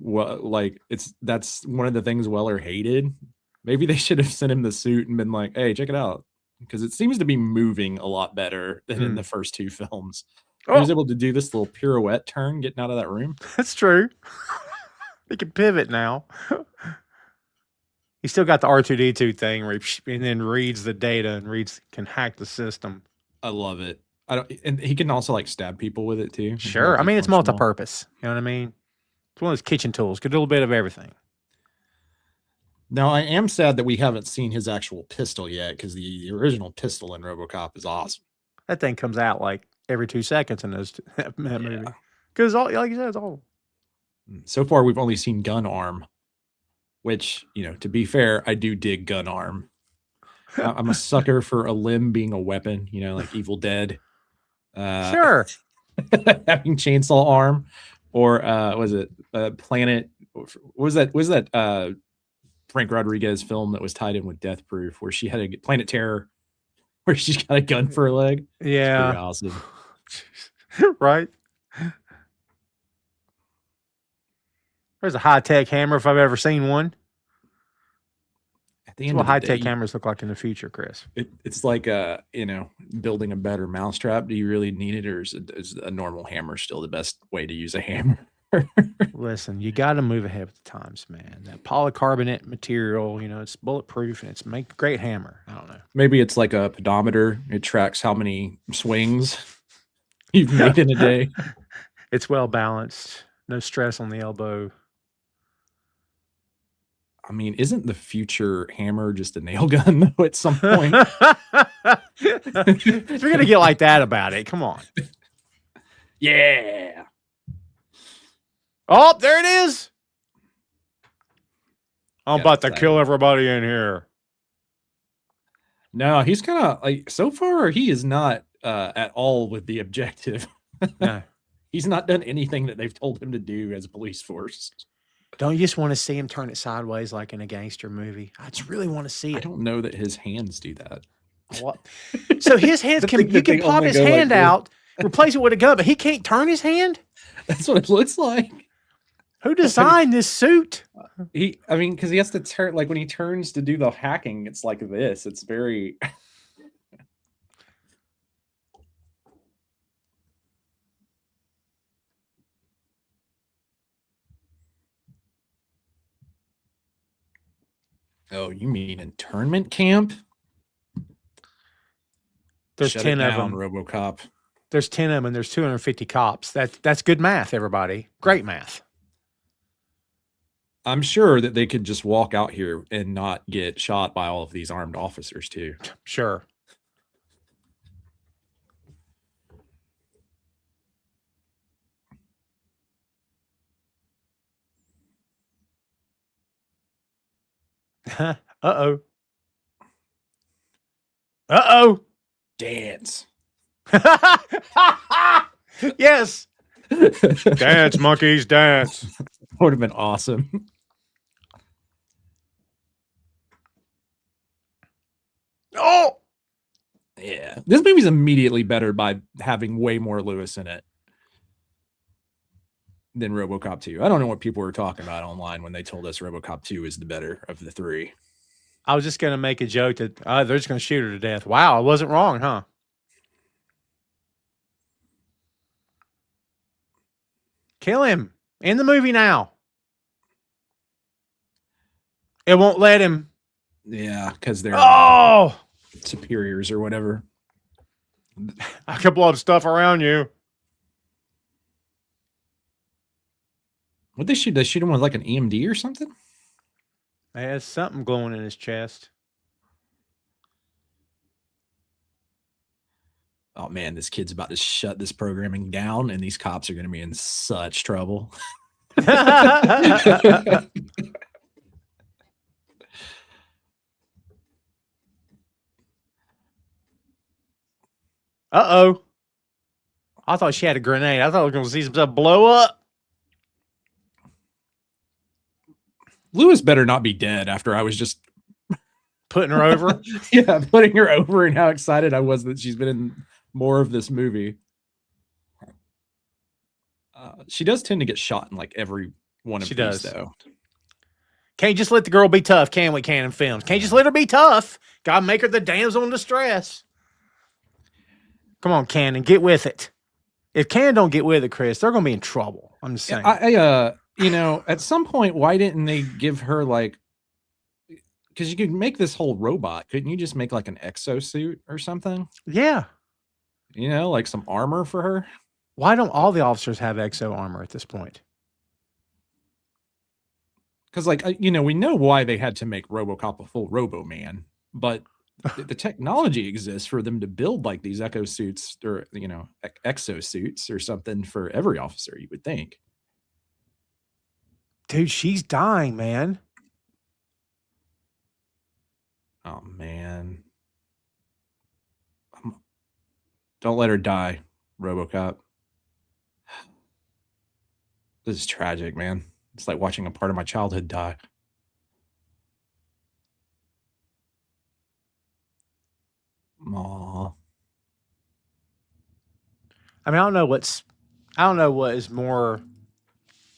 that's one of the things Weller hated. Maybe they should have sent him the suit and been like, "Hey, check it out," because it seems to be moving a lot better than in the first two films. He was able to do this little pirouette turn getting out of that room. That's true. He can pivot now. He still got the R2D2 thing where and then reads the data and can hack the system. I love it. And he can also like stab people with it too. Sure. I mean, it's multi-purpose. You know what I mean? It's one of those kitchen tools. Could do a little bit of everything. Now, I am sad that we haven't seen his actual pistol yet, because the original pistol in RoboCop is awesome. That thing comes out like every 2 seconds in that movie. Because, like you said, it's all. So far, we've only seen gun arm, which, to be fair, I do dig gun arm. I'm a sucker for a limb being a weapon, like Evil Dead. Sure. Having chainsaw arm, or was it Planet? What was that Frank Rodriguez film that was tied in with Death Proof, where she had a Planet Terror, where she's got a gun for a leg? Yeah. Pretty awesome. Right. There's a high-tech hammer if I've ever seen one. At the end That's what of the high-tech day, hammers look like in the future, Chris. It's like building a better mousetrap. Do you really need it, or is a normal hammer still the best way to use a hammer? Listen, you got to move ahead with the times, man. That polycarbonate material, it's bulletproof and it's a great hammer. I don't know. Maybe it's like a pedometer. It tracks how many swings you've made in a day. It's well balanced. No stress on the elbow. I mean, isn't the future hammer just a nail gun, though, at some point? If you're going to get like that about it, come on. Yeah. Oh, there it is. I'm about to kill everybody in here. No, he's kind of like, so far, he is not at all with the objective. No. He's not done anything that they've told him to do as a police force. Don't you just want to see him turn it sideways like in a gangster movie? I just really want to see it. I don't know that his hands do that. What? So his hands you can pop his hand out, replace it with a gun, but he can't turn his hand? That's what it looks like. Who designed this suit? Because he has to turn, like when he turns to do the hacking, it's like this. It's very... Oh, you mean internment camp? There's 10 of them. RoboCop. There's 10 of them, and there's 250 cops. That's good math, everybody. Great math. I'm sure that they could just walk out here and not get shot by all of these armed officers, too. Sure. Uh-oh. Uh-oh. Dance. Yes. Dance, monkeys, dance. Would have been awesome. Oh! Yeah. This movie's immediately better by having way more Lewis in it than RoboCop 2. I don't know what people were talking about online when they told us RoboCop 2 is the better of the three. I was just going to make a joke that they're just going to shoot her to death. Wow, I wasn't wrong, huh? Kill him. In the movie now. It won't let him. Yeah, because they're superiors or whatever. I can blow up stuff around you. What they shoot? They shoot him with like an EMD or something? He has something glowing in his chest. Oh man, this kid's about to shut this programming down, and these cops are going to be in such trouble. Uh-oh. I thought she had a grenade. I thought I was going to see some stuff blow up. Lewis better not be dead after I was just putting her over. Yeah, putting her over, and how excited I was that she's been in more of this movie. She does tend to get shot in like every one of these, though. Can't just let the girl be tough, can we, Canon Films? Can't just let her be tough. Gotta make her the damsel in distress. Come on, Canon, get with it. If Canon don't get with it, Chris, they're gonna be in trouble. I'm just saying. You know, at some point, why didn't they give her like? Because you could make this whole robot. Couldn't you just make like an exosuit or something? Yeah. You know, like some armor for her. Why don't all the officers have exo armor at this point? Because, like, you know, we know why they had to make RoboCop a full Robo-Man, but the technology exists for them to build like these exosuits or, you know, exosuits or something for every officer, you would think. Dude, she's dying, man. Oh, man. Don't let her die, RoboCop. This is tragic, man. It's like watching a part of my childhood die. Aww. I mean, I don't know what is more,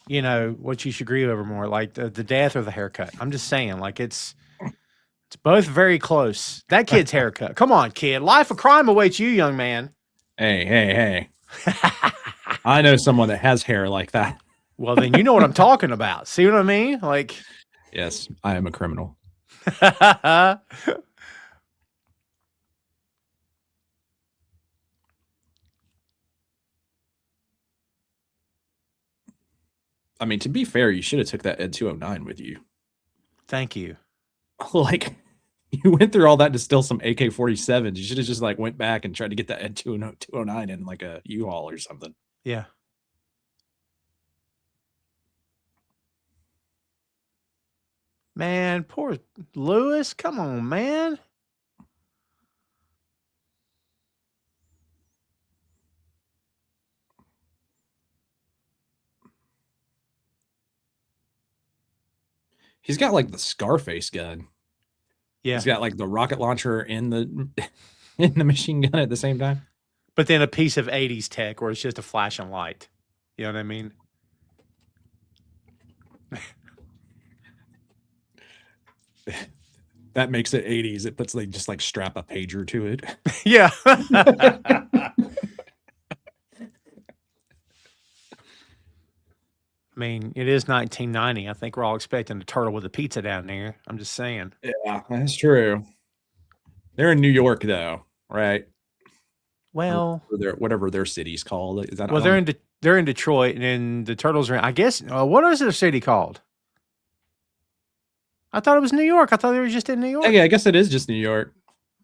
you know, what you should agree over more, like the death or the haircut. I'm just saying, like it's both very close. That kid's haircut. Come on, kid. Life of crime awaits you, young man. Hey. I know someone that has hair like that. Well, then you know what I'm talking about. See what I mean? Like, yes, I am a criminal. I mean, to be fair, you should have took that Ed 209 with you. Thank you. Like, you went through all that to steal some AK-47s. You should have just like went back and tried to get that Ed 209 in like a U-Haul or something. Yeah. Man, poor Lewis. Come on, man. He's got like the Scarface gun. Yeah. He's got like the rocket launcher in the machine gun at the same time. But then a piece of 80s tech where it's just a flashing light. You know what I mean? That makes it 80s. It puts like just like strap a pager to it. Yeah. I mean, it is 1990. I think we're all expecting a turtle with a pizza down there. I'm just saying. Yeah, that's true. They're in New York, though, right? Well, or whatever their city's called. Is that? Well, they're in Detroit, and then the turtles are in, I guess. What is their city called? I thought it was New York. I thought they were just in New York. Yeah, I guess it is just New York.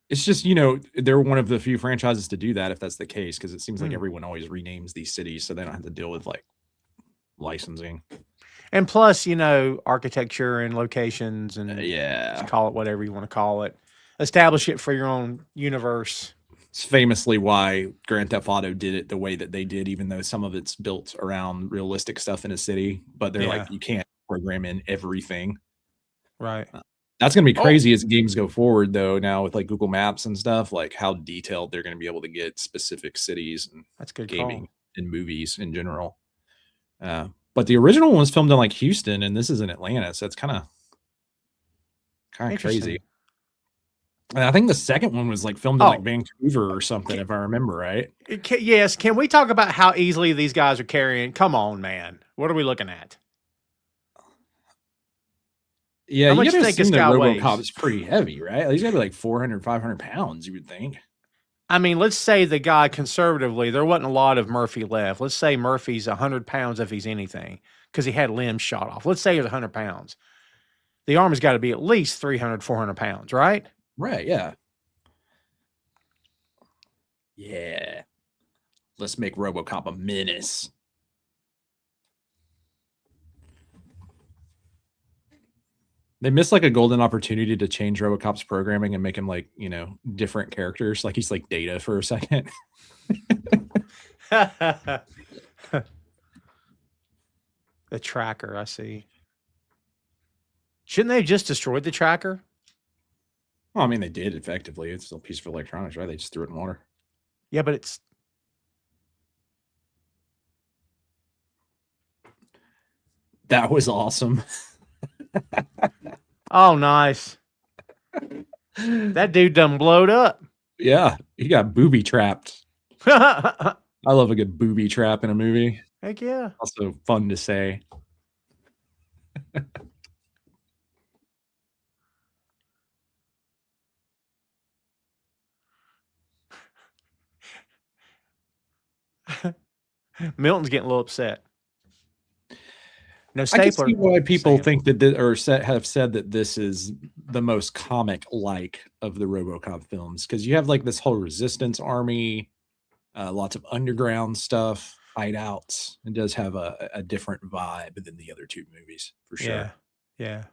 It's just, you know, they're one of the few franchises to do that, if that's the case, because it seems like everyone always renames these cities, so they don't have to deal with like licensing. And plus, architecture and locations and Yeah. just call it whatever you want to call it. Establish it for your own universe. It's famously why Grand Theft Auto did it the way that they did, even though some of it's built around realistic stuff in a city. But they're like, you can't program in everything. Right. That's going to be crazy as games go forward, though, now with like Google Maps and stuff, like how detailed they're going to be able to get specific cities and that's good gaming and movies in general. But the original one was filmed in like Houston, and this is in Atlanta, so it's kind of crazy. And I think the second one was like filmed in like Vancouver or something, if I remember right. Yes. Can we talk about how easily these guys are carrying? Come on, man. What are we looking at? Yeah, you gotta assume that RoboCop is pretty heavy, right? He's gotta be like 400, 500 pounds, you would think. I mean, let's say the guy conservatively, there wasn't a lot of Murphy left. Let's say Murphy's 100 pounds if he's anything, because he had limbs shot off. Let's say he's 100 pounds. The arm has got to be at least 300, 400 pounds, right? Right, yeah. Yeah. Let's make RoboCop a menace. They missed like a golden opportunity to change RoboCop's programming and make him like, different characters. Like he's like Data for a second. The tracker, I see. Shouldn't they have just destroyed the tracker? Well, I mean, they did effectively. It's still a piece of electronics, right? They just threw it in water. Yeah, but it's... That was awesome. Oh, nice. That dude done blowed up. Yeah, he got booby trapped. I love a good booby trap in a movie. Heck yeah. Also fun to say. Milton's getting a little upset. No stapler. I can see why people think that have said that this is the most comic-like of the RoboCop films, because you have like this whole resistance army, lots of underground stuff, hideouts. It does have a different vibe than the other two movies, for sure. Yeah.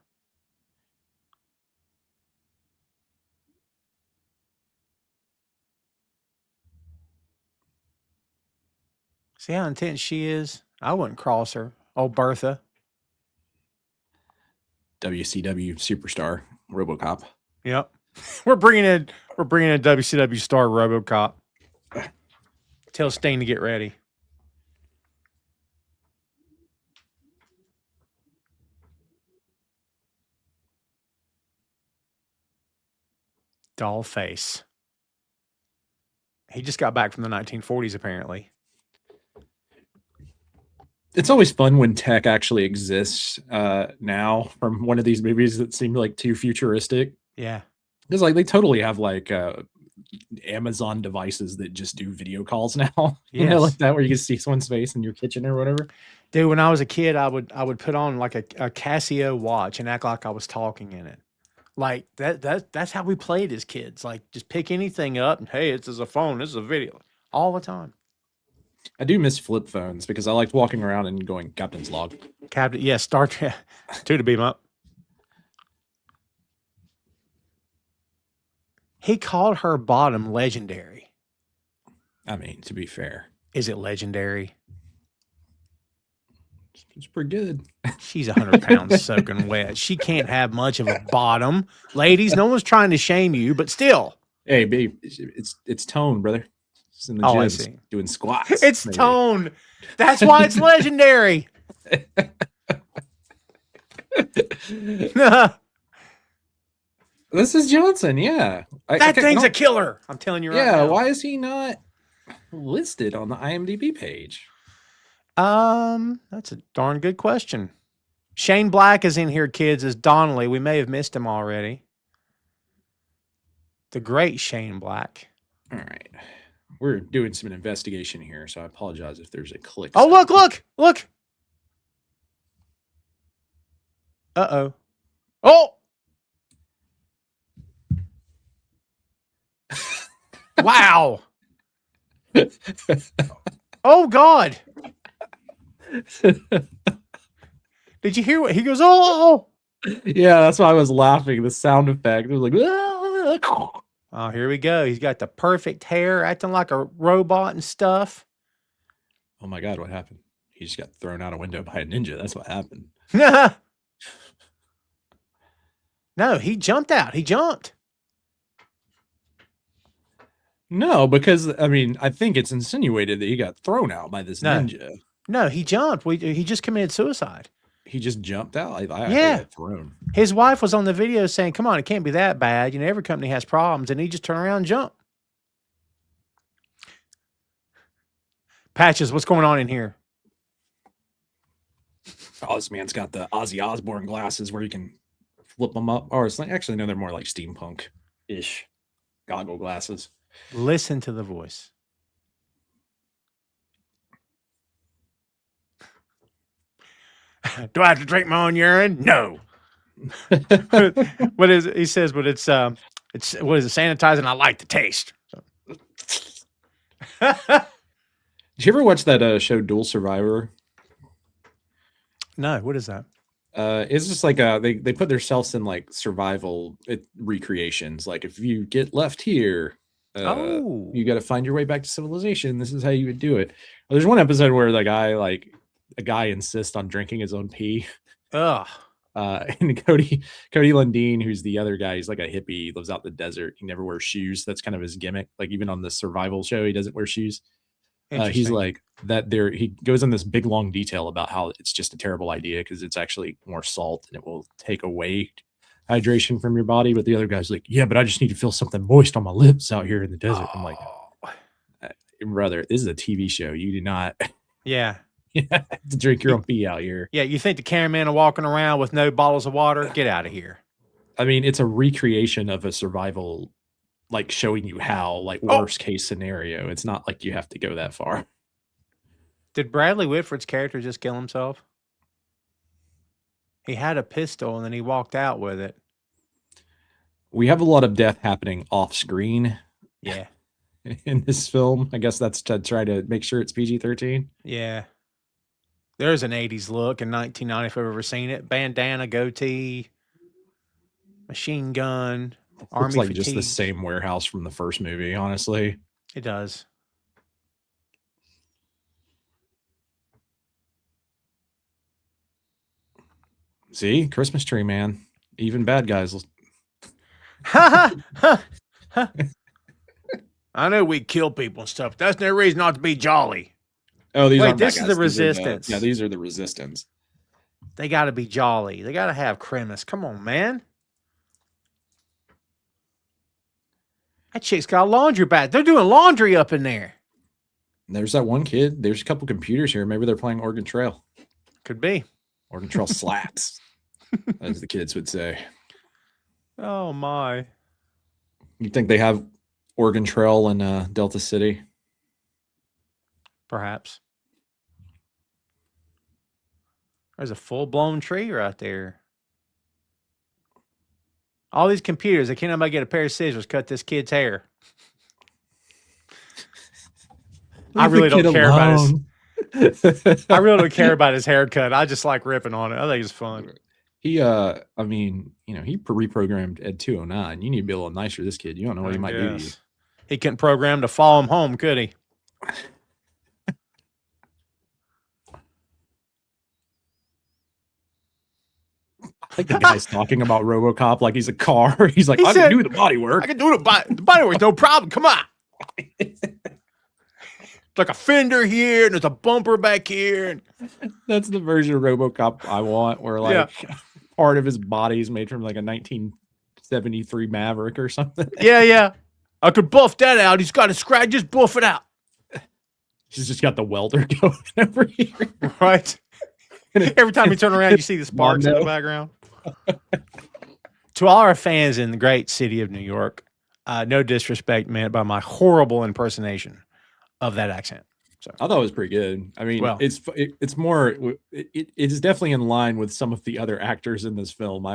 See how intense she is? I wouldn't cross her. Oh, Bertha. WCW superstar RoboCop. Yep. We're bringing in WCW star RoboCop. Tell Sting to get ready. Doll face. He just got back from the 1940s, apparently. It's always fun when tech actually exists now from one of these movies that seemed like too futuristic. Yeah. Because like they totally have like Amazon devices that just do video calls now. You know, like that, where you can see someone's face in your kitchen or whatever. Dude, when I was a kid, I would put on like a Casio watch and act like I was talking in it. Like that's how we played as kids. Like just pick anything up and hey, this is a phone, this is a video. All the time. I do miss flip phones because I liked walking around and going Captain's Log. Captain, yeah, Star Trek 2 to beam up. He called her bottom legendary. I mean, to be fair. Is it legendary? It's pretty good. She's 100 pounds soaking wet. She can't have much of a bottom. Ladies, no one's trying to shame you, but still. Hey, babe, it's tone, brother. It's in the gym, I see. Doing squats. It's maybe. Tone. That's why it's legendary. This is Johnson, yeah. That thing's a killer. I'm telling you right now. Yeah, why is he not listed on the IMDb page? That's a darn good question. Shane Black is in here, kids, as Donnelly. We may have missed him already. The great Shane Black. All right. We're doing some investigation here, so I apologize if there's a click. Oh, look. Uh-oh. Oh! Wow. Oh, God. Did you hear what he goes? Oh, Yeah, that's why I was laughing. The sound effect. It was like, oh, here we go. He's got the perfect hair, acting like a robot and stuff. oh my God, what happened? He just got thrown out a window by a ninja. That's what happened. No, he jumped out. He jumped. No, because I mean, I think it's insinuated that he got thrown out by this ninja. No, he jumped. He just committed suicide. He just jumped out. I got thrown. His wife was on the video saying, "Come on, it can't be that bad. You know, every company has problems," and he just turned around and jumped. Patches, what's going on in here? Oh, this man's got the Ozzy Osbourne glasses where you can flip them up. Or it's like, actually, no, they're more like steampunk-ish goggle glasses. Listen to the voice. Do I have to drink my own urine? No. What is it? He says, but it's what is it, sanitizing? I like the taste. Did you ever watch that show Dual Survivor? No, what is that? It's just like they put themselves in like survival recreations. Like if you get left here, you got to find your way back to civilization. This is how you would do it. Well, there's one episode where a guy insists on drinking his own pee. Ugh. And Cody Lundeen, who's the other guy, he's like a hippie. He lives out in the desert. He never wears shoes. That's kind of his gimmick. Like even on the survival show, he doesn't wear shoes. He's like that. He goes in this big long detail about how it's just a terrible idea because it's actually more salt and it will take away hydration from your body. But the other guy's like, yeah, but I just need to feel something moist on my lips out here in the desert. I'm like, brother, this is a TV show. You do not. Yeah. To drink your own pee out here. Yeah, you think the cameraman are walking around with no bottles of water? Get out of here. I mean, it's a recreation of a survival, like showing you how, like worst case scenario. It's not like you have to go that far. Did Bradley Whitford's character just kill himself? He had a pistol and then he walked out with it. We have a lot of death happening off screen. Yeah. In this film. I guess that's to try to make sure it's PG-13. Yeah. There's an 80s look in 1990 if I've ever seen it. Bandana, goatee, machine gun, army looks like fatigue. just the same warehouse from the first movie, honestly. It does. See? Christmas tree, man. Even bad guys. I know we kill people and stuff, but that's no reason not to be jolly. Oh, these Wait, this is the resistance. Yeah, these are the resistance. They got to be jolly. They got to have Christmas. Come on, man. That chick's got a laundry bag. They're doing laundry up in there. There's that one kid. There's a couple computers here. Maybe they're playing Oregon Trail. Could be. Oregon Trail slats, as the kids would say. Oh, my. You think they have Oregon Trail in Delta City? Perhaps. There's a full-blown tree right there. All these computers, they can't nobody get a pair of scissors, cut this kid's hair. I really don't care about his haircut. I just like ripping on it. I think it's fun. He I mean, he reprogrammed Ed 209. You need to be a little nicer to this kid. You don't know what he might do to you. He couldn't program to follow him home, could he? I think the guy's talking about RoboCop like he's a car. He's like, I can do the body work. I can do the body work, no problem. Come on. It's like a fender here, and there's a bumper back here. That's the version of RoboCop I want, where like part of his body is made from like a 1973 Maverick or something. Yeah. I could buff that out. He's got a scratch. Just buff it out. He's just got the welder going over here. Right. Every time you turn around, you see the sparks in the background. To all our fans in the great city of New York, no disrespect meant by my horrible impersonation of that accent. So I thought it was pretty good. I mean, it's more, it's definitely in line with some of the other actors in this film.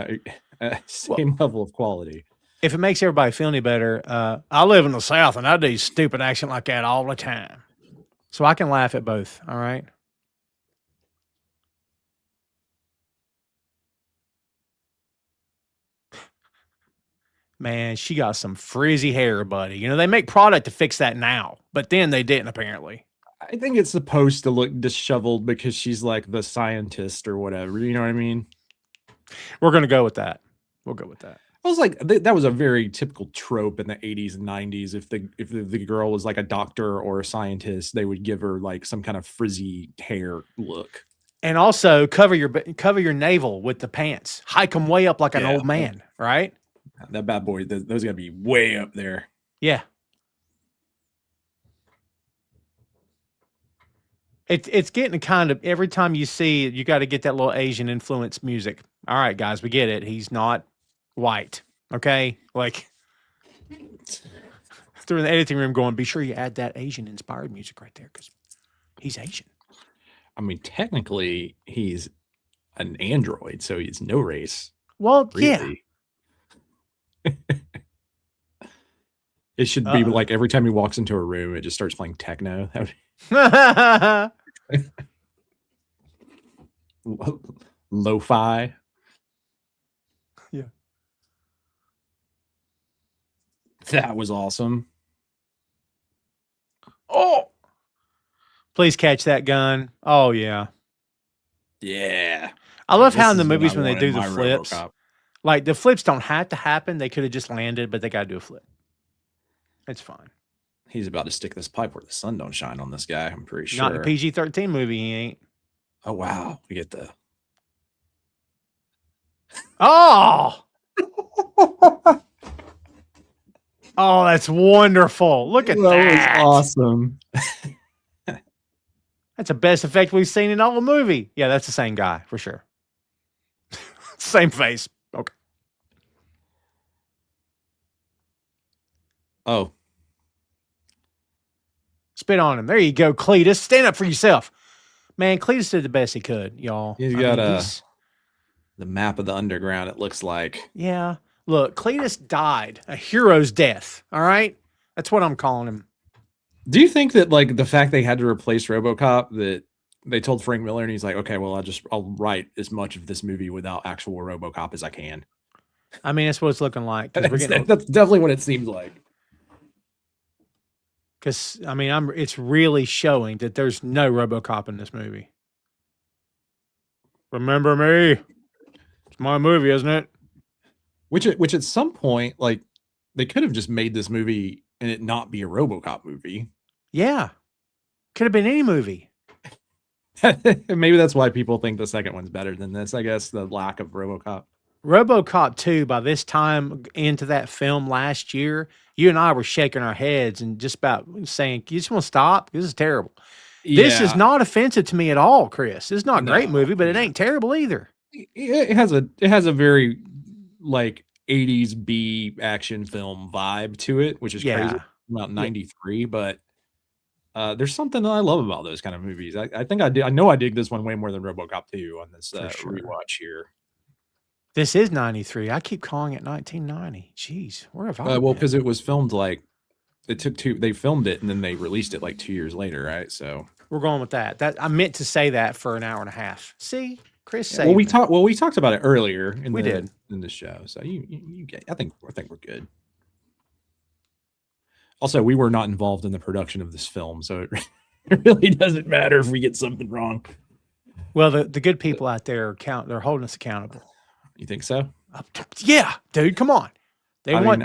Same level of quality. If it makes everybody feel any better, I live in the South and I do stupid accent like that all the time. So I can laugh at both. All right. Man, she got some frizzy hair, buddy. You know, they make product to fix that now, but then they didn't apparently. I think it's supposed to look disheveled because she's like the scientist or whatever. You know what I mean? We're going to go with that. We'll go with that. I was like, that was a very typical trope in the 80s and 90s. If the girl was like a doctor or a scientist, they would give her like some kind of frizzy hair look. And also cover your navel with the pants. Hike them way up like an old man, right? That bad boy, those got to be way up there. Yeah. It's getting kind of, every time you see it, you got to get that little Asian influence music. All right, guys, we get it. He's not white. Okay? Like, through the editing room going, be sure you add that Asian inspired music right there because he's Asian. I mean, technically, he's an android, so he's no race. Well, really. yeah. It should be like every time he walks into a room, it just starts playing techno. Lo-fi. Yeah. That was awesome. Oh, please catch that gun. Oh, yeah. Yeah. I love how in the movies when they do the flips, like the flips don't have to happen. They could have just landed, but they got to do a flip. It's fine. He's about to stick this pipe where the sun don't shine on this guy. I'm pretty sure. Not in a PG-13 movie, he ain't. Oh, wow. We get the... Oh! Oh, that's wonderful. Look at that. That was awesome. That's the best effect we've seen in all the movie. Yeah, that's the same guy, for sure. Same face. Okay. Oh. Spit on him. There you go, Cletus. Stand up for yourself. Man, Cletus did the best he could, y'all. He's got the map of the underground, it looks like. Yeah. Look, Cletus died a hero's death. All right? That's what I'm calling him. Do you think that like the fact they had to replace RoboCop, that they told Frank Miller and he's like, okay, well, I'll write as much of this movie without actual RoboCop as I can. I mean, that's what it's looking like. That's definitely what it seems like. Because I mean, it's really showing that there's no RoboCop in this movie. Remember me? It's my movie, isn't it? Which at some point, like, they could have just made this movie and it not be a RoboCop movie. Yeah. Could have been any movie. Maybe that's why people think the second one's better than this, I guess, the lack of RoboCop. RoboCop 2, by this time into that film last year, you and I were shaking our heads and just about saying, you just want to stop? This is terrible. Yeah. This is not offensive to me at all, Chris. It's not a great movie, but it ain't terrible either. It has a very like 80s B action film vibe to it, which is crazy. About 93, but there's something that I love about those kind of movies. I think I know I dig this one way more than RoboCop 2 on this rewatch here. This is 93. I keep calling it 1990. Jeez, where have I been? Well, because it was filmed like they filmed it and then they released it like 2 years later, right? So we're going with that. That I meant to say that for an hour and a half. See, Chris. Yeah, we talked about it earlier in the show. So you get. I think we're good. Also, we were not involved in the production of this film, so it really doesn't matter if we get something wrong. Well, the good people out there they're holding us accountable. You think so? Yeah, dude, come on. I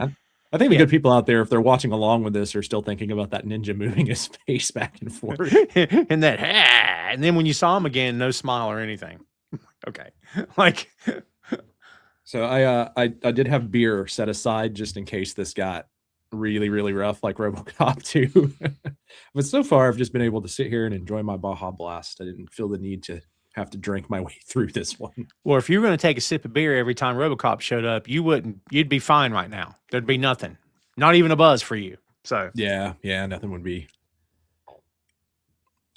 think the good people out there, if they're watching along with this, are still thinking about that ninja moving his face back and forth. And that, and then when you saw him again, no smile or anything. Okay. Like. So I did have beer set aside just in case this got really, really rough like RoboCop 2. But so far, I've just been able to sit here and enjoy my Baja Blast. I didn't feel the need to have to drink my way through this one. Well, if you were going to take a sip of beer every time RoboCop showed up, you'd be fine right now. There'd be nothing, not even a buzz for you. So yeah, nothing would be.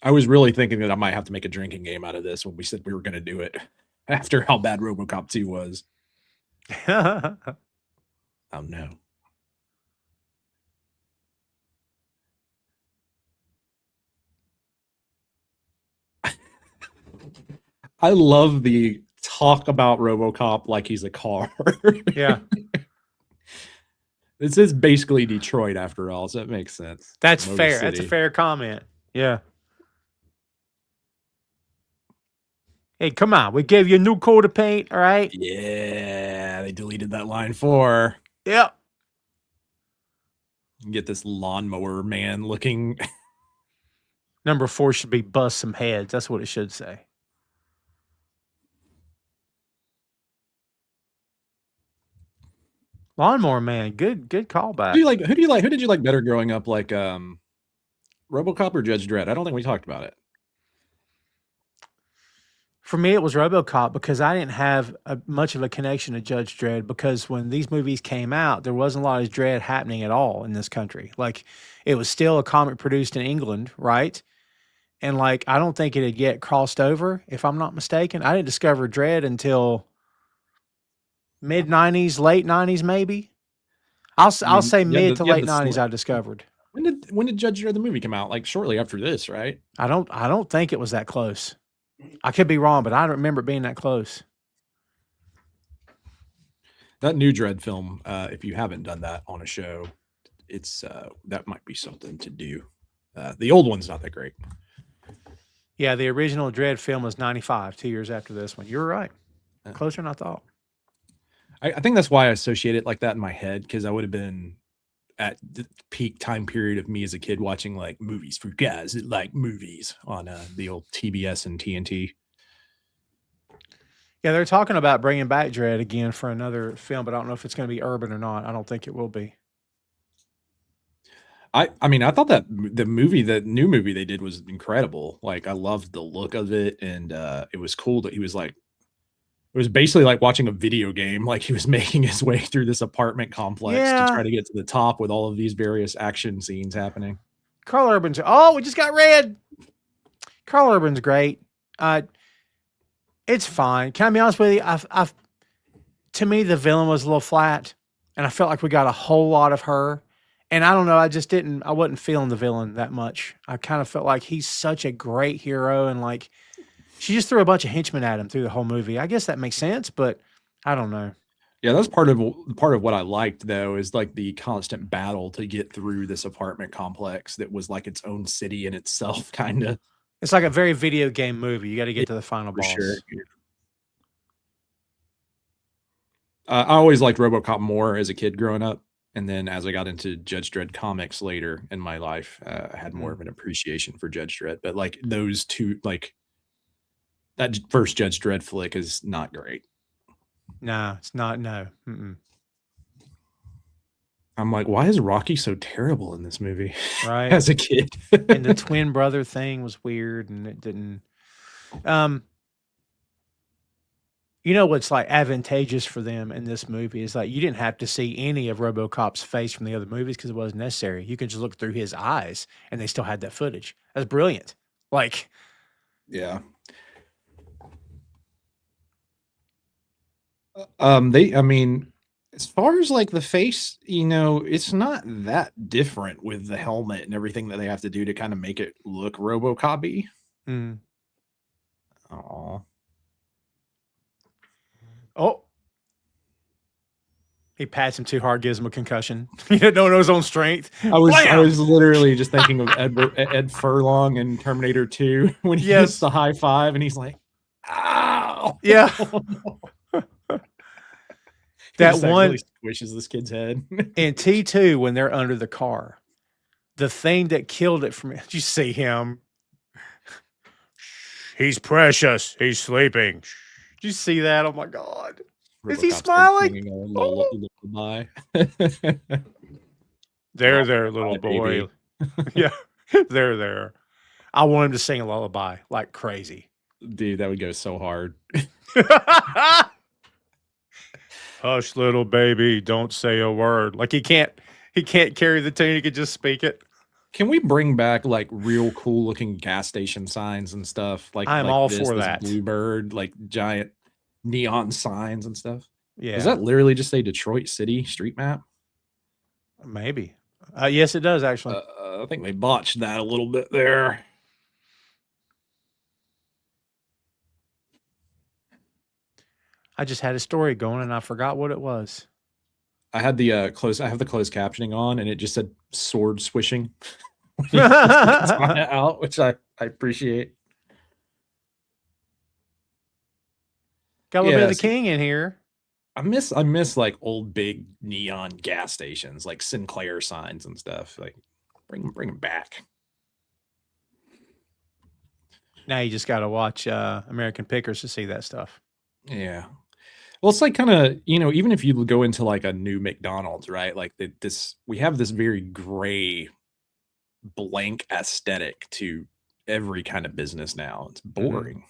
I was really thinking that I might have to make a drinking game out of this when we said we were going to do it after how bad RoboCop 2 was. Oh no. I love the talk about RoboCop like he's a car. Yeah. This is basically Detroit after all, so it makes sense. That's Motor fair. That's a City. fair comment. Yeah. Hey, come on. We gave you a new coat of paint, all right? Yeah, they deleted that line 4. Yep. Get this lawnmower man looking. Number 4 should be bust some heads. That's what it should say. Lawnmower man. Good callback. Who did you like better growing up? Like RoboCop or Judge Dredd? I don't think we talked about it. For me, it was RoboCop because I didn't have much of a connection to Judge Dredd because when these movies came out, there wasn't a lot of Dredd happening at all in this country. Like, it was still a comic produced in England, right? And like, I don't think it had yet crossed over, if I'm not mistaken. I didn't discover Dredd until mid 90s, late 90s, maybe. I'll say mid to late 90s. I discovered. When did Judge Dredd the movie come out? Like shortly after this, right? I don't think it was that close. I could be wrong, but I don't remember it being that close. That new Dredd film, if you haven't done that on a show, it's that might be something to do. The old one's not that great. Yeah, the original Dredd film was 95, 2 years after this one. You're right. Closer than I thought. I think that's why I associate it like that in my head, because I would have been at the peak time period of me as a kid watching like movies for guys that like movies on the old TBS and TNT. Yeah, they're talking about bringing back Dredd again for another film, but I don't know if it's going to be urban or not. I don't think it will be. I mean, I thought that the new movie they did was incredible. Like, I loved the look of it, and it was cool that he was like, it was basically like watching a video game. Like, he was making his way through this apartment complex to try to get to the top with all of these various action scenes happening. Carl Urban's, we just got red. Carl Urban's great. It's fine. Can I be honest with you? To me, the villain was a little flat, and I felt like we got a whole lot of her. And I don't know, I wasn't feeling the villain that much. I kind of felt like he's such a great hero, and like, she just threw a bunch of henchmen at him through the whole movie. I guess that makes sense, but I don't know. Yeah, that's part of what I liked, though, is like the constant battle to get through this apartment complex that was like its own city in itself, kind of. It's like a very video game movie. You got to get to the final boss. Sure. I always liked RoboCop more as a kid growing up. And then as I got into Judge Dredd comics later in my life, I had more of an appreciation for Judge Dredd. But like those two, like that first Judge Dredd flick is not great. No, it's not. No. Mm-mm. I'm like, why is Rocky so terrible in this movie? Right. As a kid. And the twin brother thing was weird, and it didn't. You know what's like advantageous for them in this movie is like you didn't have to see any of RoboCop's face from the other movies because it wasn't necessary. You can just look through his eyes, and they still had that footage. That's brilliant. Like, yeah. I mean, as far as like the face, it's not that different with the helmet and everything that they have to do to kind of make it look RoboCop-y. Oh, he pats him too hard, gives him a concussion. He didn't know his own strength. I was literally just thinking of Ed Furlong in Terminator 2 when he gets the high five and he's like, ow. Yeah. That one really squishes this kid's head. In T2, when they're under the car, the thing that killed it for me, did you see him? He's precious. He's sleeping. Did you see that? Oh my God. Is he smiling? Lullaby. There, little boy. Yeah, there. I want him to sing a lullaby like crazy. Dude, that would go so hard. Hush, little baby, don't say a word. Like he can't carry the tune, he could just speak it. Can we bring back like real cool looking gas station signs and stuff? Like I'm all for that. Bluebird, like giant neon signs and stuff. Yeah. Does that literally just say Detroit City street map? Maybe. Yes, it does actually. I think they botched that a little bit there. I just had a story going and I forgot what it was. I had the I have the closed captioning on, and it just said sword swishing when he pulls the katana out, which I appreciate. Got a little bit of the see, king in here. I miss like old big neon gas stations, like Sinclair signs and stuff. Like bring them back. Now you just got to watch American Pickers to see that stuff. Yeah. Well, it's like kind of, even if you go into like a new McDonald's, right? Like we have this very gray, blank aesthetic to every kind of business now. It's boring. Mm-hmm.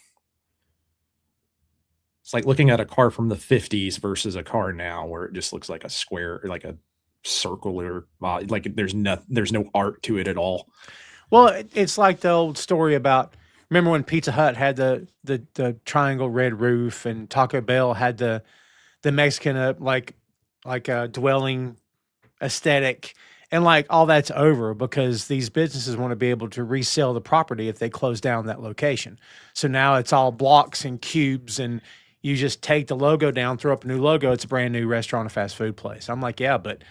It's like looking at a car from the 50s versus a car now where it just looks like a square or like a circular, like there's no art to it at all. Well, it's like the old story about, remember when Pizza Hut had the triangle red roof and Taco Bell had the Mexican like a dwelling aesthetic, and like all that's over because these businesses want to be able to resell the property if they close down that location. So now it's all blocks and cubes, and you just take the logo down, throw up a new logo. It's a brand new restaurant or fast food place. I'm like, yeah, but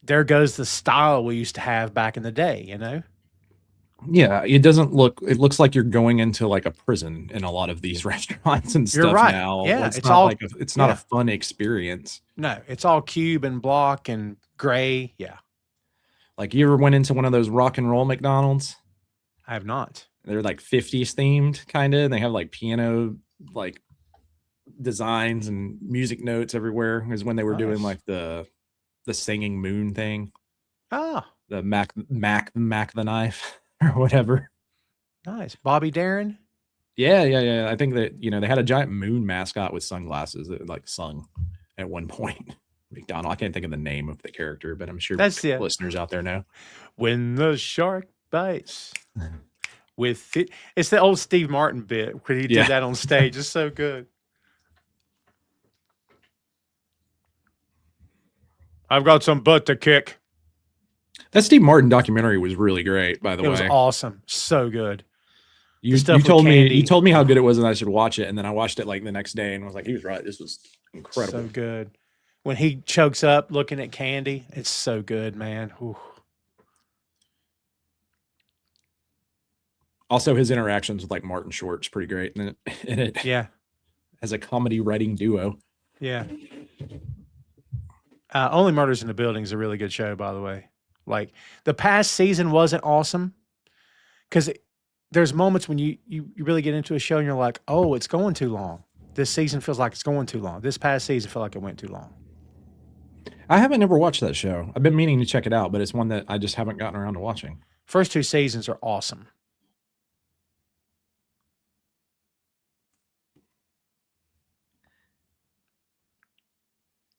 there goes the style we used to have back in the day, Yeah, it looks like you're going into like a prison in a lot of these restaurants and stuff. You're right. Now. Yeah, it's not a fun experience. No, it's all cube and block and gray. Yeah. Like, you ever went into one of those rock and roll McDonald's? I have not. They're like 50s themed kind of, and they have like piano like designs and music notes everywhere. Is when they were doing like the singing moon thing. Ah. The Mac the knife. Or whatever. Nice. Bobby Darin? Yeah. I think that, they had a giant moon mascot with sunglasses that like sung at one point. McDonald. I can't think of the name of the character, but I'm sure listeners out there know. When the shark bites. With it. It's the old Steve Martin bit where he did that on stage. It's so good. I've got some butt to kick. That Steve Martin documentary was really great, by the way. It was awesome. So good. You told me how good it was and I should watch it. And then I watched it like the next day and was like, he was right. This was incredible. So good. When he chokes up looking at Candy, it's so good, man. Ooh. Also, his interactions with like Martin Short's pretty great. And it as a comedy writing duo. Yeah. Only Murders in the Building is a really good show, by the way. Like, the past season wasn't awesome because there's moments when you really get into a show and you're like, oh, it's going too long. This season feels like it's going too long. This past season felt like it went too long. I haven't ever watched that show. I've been meaning to check it out, but it's one that I just haven't gotten around to watching. First 2 seasons are awesome.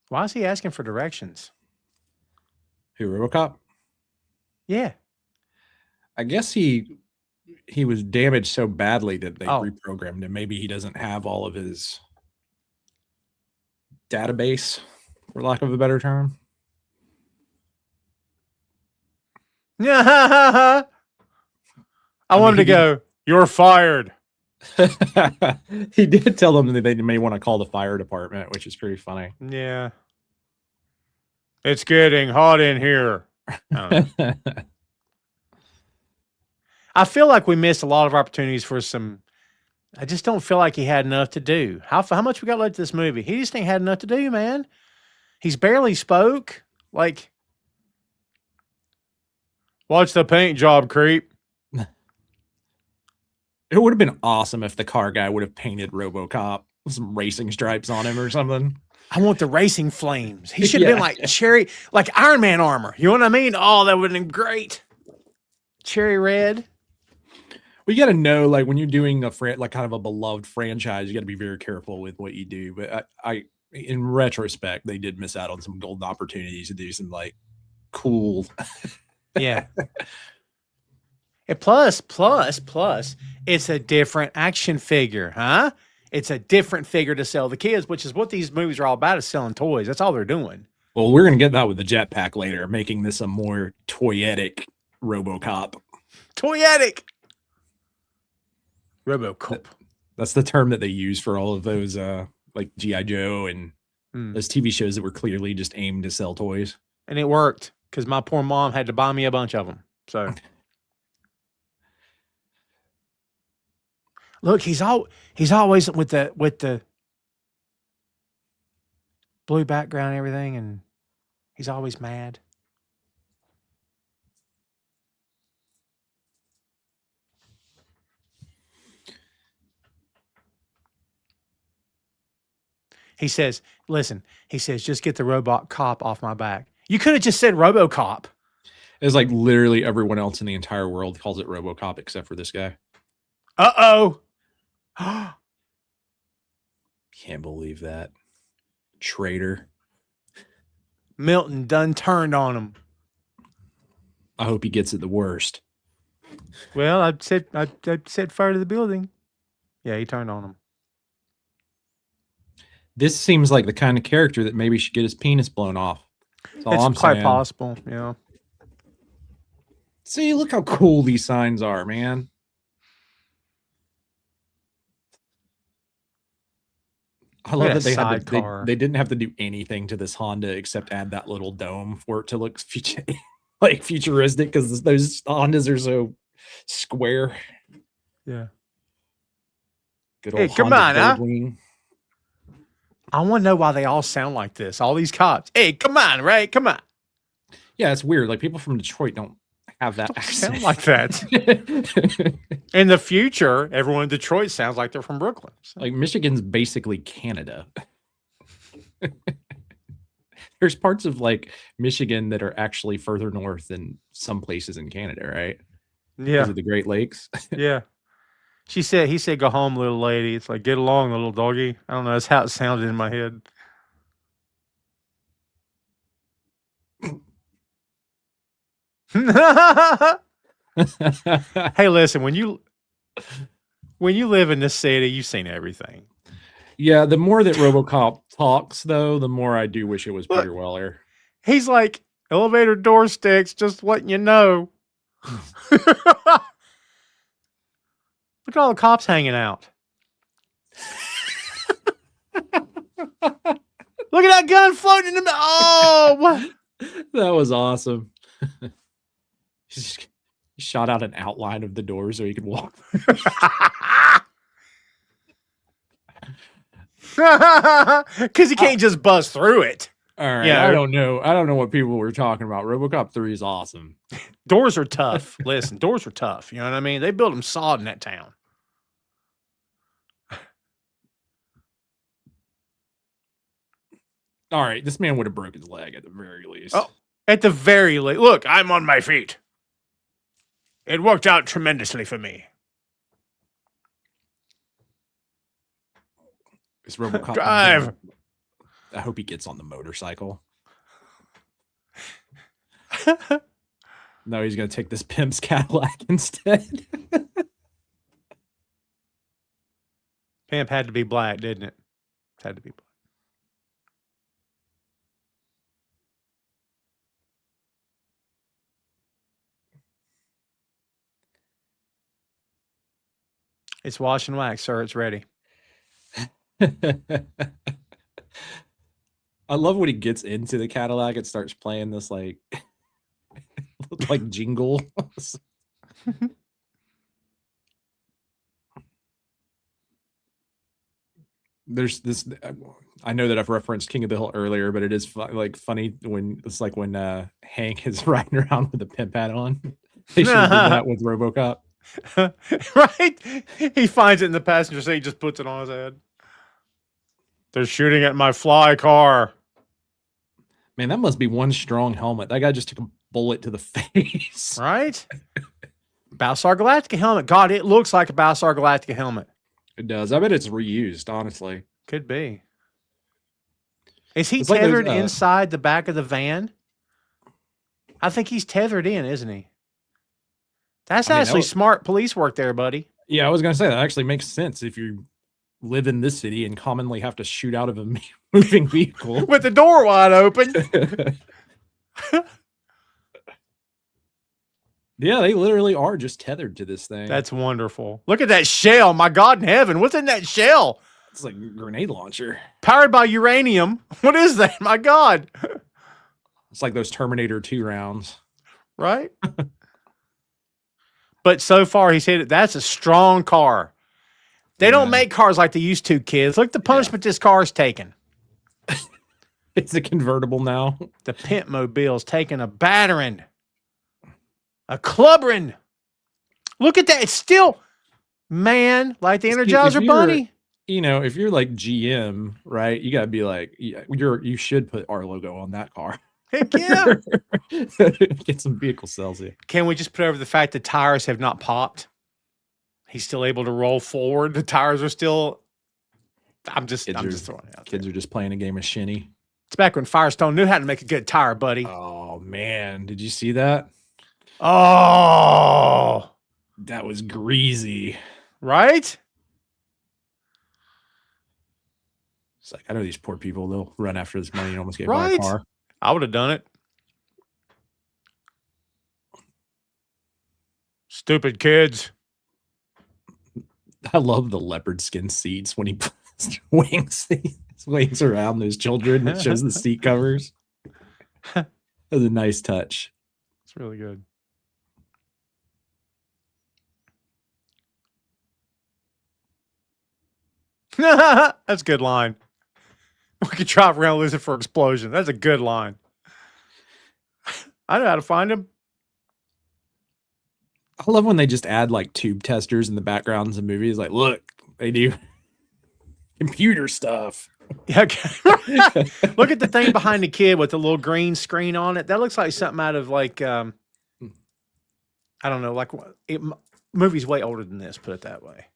Why is he asking for directions? Who, RoboCop? Yeah. I guess he was damaged so badly that they reprogrammed him. Maybe he doesn't have all of his database, for lack of a better term. I wanted to go, you're fired. He did tell them that they may want to call the fire department, which is pretty funny. Yeah. It's getting hot in here. I feel like we missed a lot of opportunities for some. I just don't feel like he had enough to do. How much we got left to this movie? He just ain't had enough to do, man. He's barely spoke. Like, watch the paint job, creep. It would have been awesome if the car guy would have painted RoboCop with some racing stripes on him or something. I want the racing flames. He should have been like cherry, like Iron Man armor. You know what I mean? Oh, that would have been great. Cherry red. We got to know, like, when you're doing like kind of a beloved franchise, you got to be very careful with what you do. But I, in retrospect, they did miss out on some golden opportunities to do some like cool. Yeah. And plus, it's a different action figure, huh? It's a different figure to sell the kids, which is what these movies are all about, is selling toys. That's all they're doing. Well, we're going to get that with the jetpack later, making this a more toyetic RoboCop. Toyetic! RoboCop. That's the term that they use for all of those, like G.I. Joe and Those TV shows that were clearly just aimed to sell toys. And it worked because my poor mom had to buy me a bunch of them. So look, he's always with the blue background and everything, and he's always mad. He says, listen, he says, just get the robot cop off my back. You could have just said RoboCop. It's like literally everyone else in the entire world calls it RoboCop except for this guy. Uh-oh. Can't believe that. Traitor. Milton done turned on him. I hope he gets it the worst. Well, I said fire to the building. Yeah, he turned on him. This seems like the kind of character that maybe should get his penis blown off. That's all I'm quite saying. possible, yeah. See, look how cool these signs are, man. I love that they didn't have to do anything to this Honda except add that little dome for it to look futuristic, because those Hondas are so square. Yeah. Good old come Honda on, huh? wing. I want to know why they all sound like this. All these cops. Hey, come on, right? Come on. Yeah, it's weird. Like, people from Detroit don't have that accent. Sound like that. In the future, everyone in Detroit sounds like they're from Brooklyn. So. Like, Michigan's basically Canada. There's parts of like Michigan that are actually further north than some places in Canada, right? Yeah. Because of the Great Lakes. Yeah. He said, go home, little lady. It's like, get along, little doggy. I don't know. That's how it sounded in my head. Hey, listen, when you live in this city, you've seen everything. Yeah, the more that RoboCop talks, though, the more I do wish it was Peter Weller. He's like, elevator door sticks, just letting you know. Look at all the cops hanging out. Look at that gun floating in the... Oh, what? That was awesome. He shot out an outline of the door so he could walk. Because he can't just buzz through it. All right. Yeah, I don't know what people were talking about. RoboCop 3 is awesome. Doors are tough. Listen, doors are tough. You know what I mean? They built them solid in that town. All right. This man would have broke his leg at the very least. Oh, at the very least. Look, I'm on my feet. It worked out tremendously for me. Is RoboCop drive? I hope he gets on the motorcycle. No, he's gonna take this pimp's Cadillac instead. Pimp had to be black, didn't it? It had to be black. It's wash and wax, sir. It's ready. I love when he gets into the Cadillac, it starts playing this like jingle. There's this, I know that I've referenced King of the Hill earlier, but it is funny when it's like when Hank is riding around with a pimp hat on. They should have done that with RoboCop. Right? He finds it in the passenger seat, just puts it on his head. They're shooting at my fly car. Man, that must be one strong helmet. That guy just took a bullet to the face. Right? Battlestar Galactica helmet. God, it looks like a Battlestar Galactica helmet. It does. I bet it's reused, honestly. Could be. Is he tethered inside the back of the van? I think he's tethered in, isn't he? That's actually smart police work there, buddy. Yeah, I was going to say that actually makes sense if you live in this city and commonly have to shoot out of a moving vehicle. With the door wide open. Yeah, they literally are just tethered to this thing. That's wonderful. Look at that shell. My God in heaven. What's in that shell? It's like a grenade launcher. Powered by uranium. What is that? My God. It's like those Terminator 2 rounds. Right? But so far, he's hit it. That's a strong car. They don't make cars like they used to, kids. Look at the punishment this car's taking. It's a convertible now. The Pimp Mobile's taking a battering. A clubbering. Look at that. It's still, man, like the Energizer Bunny. You know, if you're like GM, right, you got to be like, you should put our logo on that car. Heck yeah. Get some vehicle sales here. Can we just put over the fact that tires have not popped? He's still able to roll forward. The tires are still. I'm just throwing it out. Kids are just playing a game of shinny. It's back when Firestone knew how to make a good tire, buddy. Oh man, did you see that? Oh, that was greasy, right? It's like, I know these poor people, they'll run after this money and almost get right. by a car. I would have done it. Stupid kids. I love the leopard skin seats when he puts wings around those children. It shows the seat covers. That was a nice touch. It's really good. That's a good line. We could drive around losing for explosion. That's a good line. I know how to find him. I love when they just add like tube testers in the backgrounds of movies. Like, look, they do computer stuff. Yeah. Look at the thing behind the kid with the little green screen on it. That looks like something out of like, I don't know, like movie's way older than this, put it that way.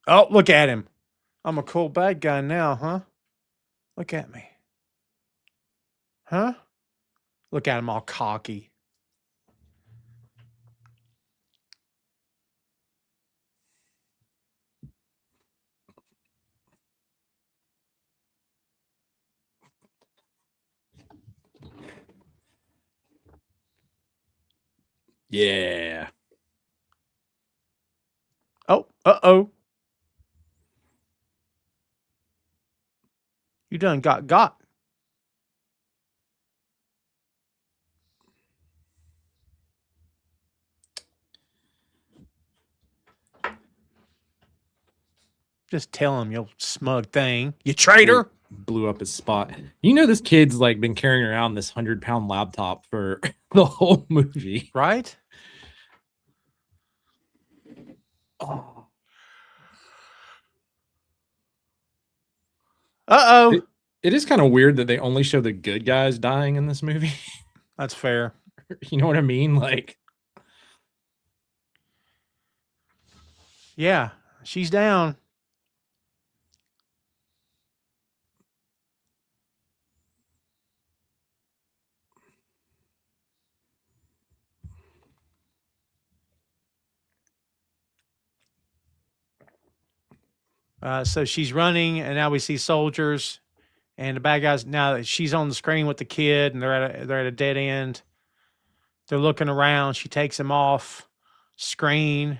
Oh, look at him. I'm a cool bad guy now, huh? Look at me. Huh? Look at him all cocky. Yeah. Oh, uh-oh. You done got. Just tell him, you smug thing. You traitor. Blew up his spot. You know, this kid's like been carrying around this 100-pound laptop for the whole movie. Right? Oh. Uh-oh. It is kind of weird that they only show the good guys dying in this movie. That's fair. You know what I mean? Like, yeah, she's down. So she's running, and now we see soldiers, and the bad guys. Now she's on the screen with the kid, and they're at a dead end. They're looking around. She takes him off screen.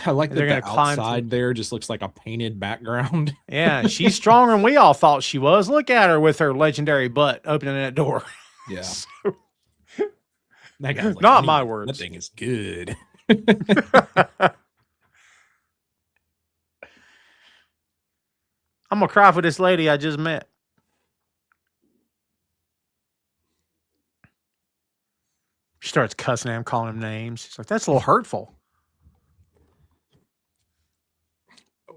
I like that the outside there just looks like a painted background. Yeah, she's stronger than we all thought she was. Look at her with her legendary butt opening that door. Yeah. So, that guy's like, not my words. That thing is good. I'm going to cry for this lady I just met. She starts cussing at him, calling him names. She's like, that's a little hurtful.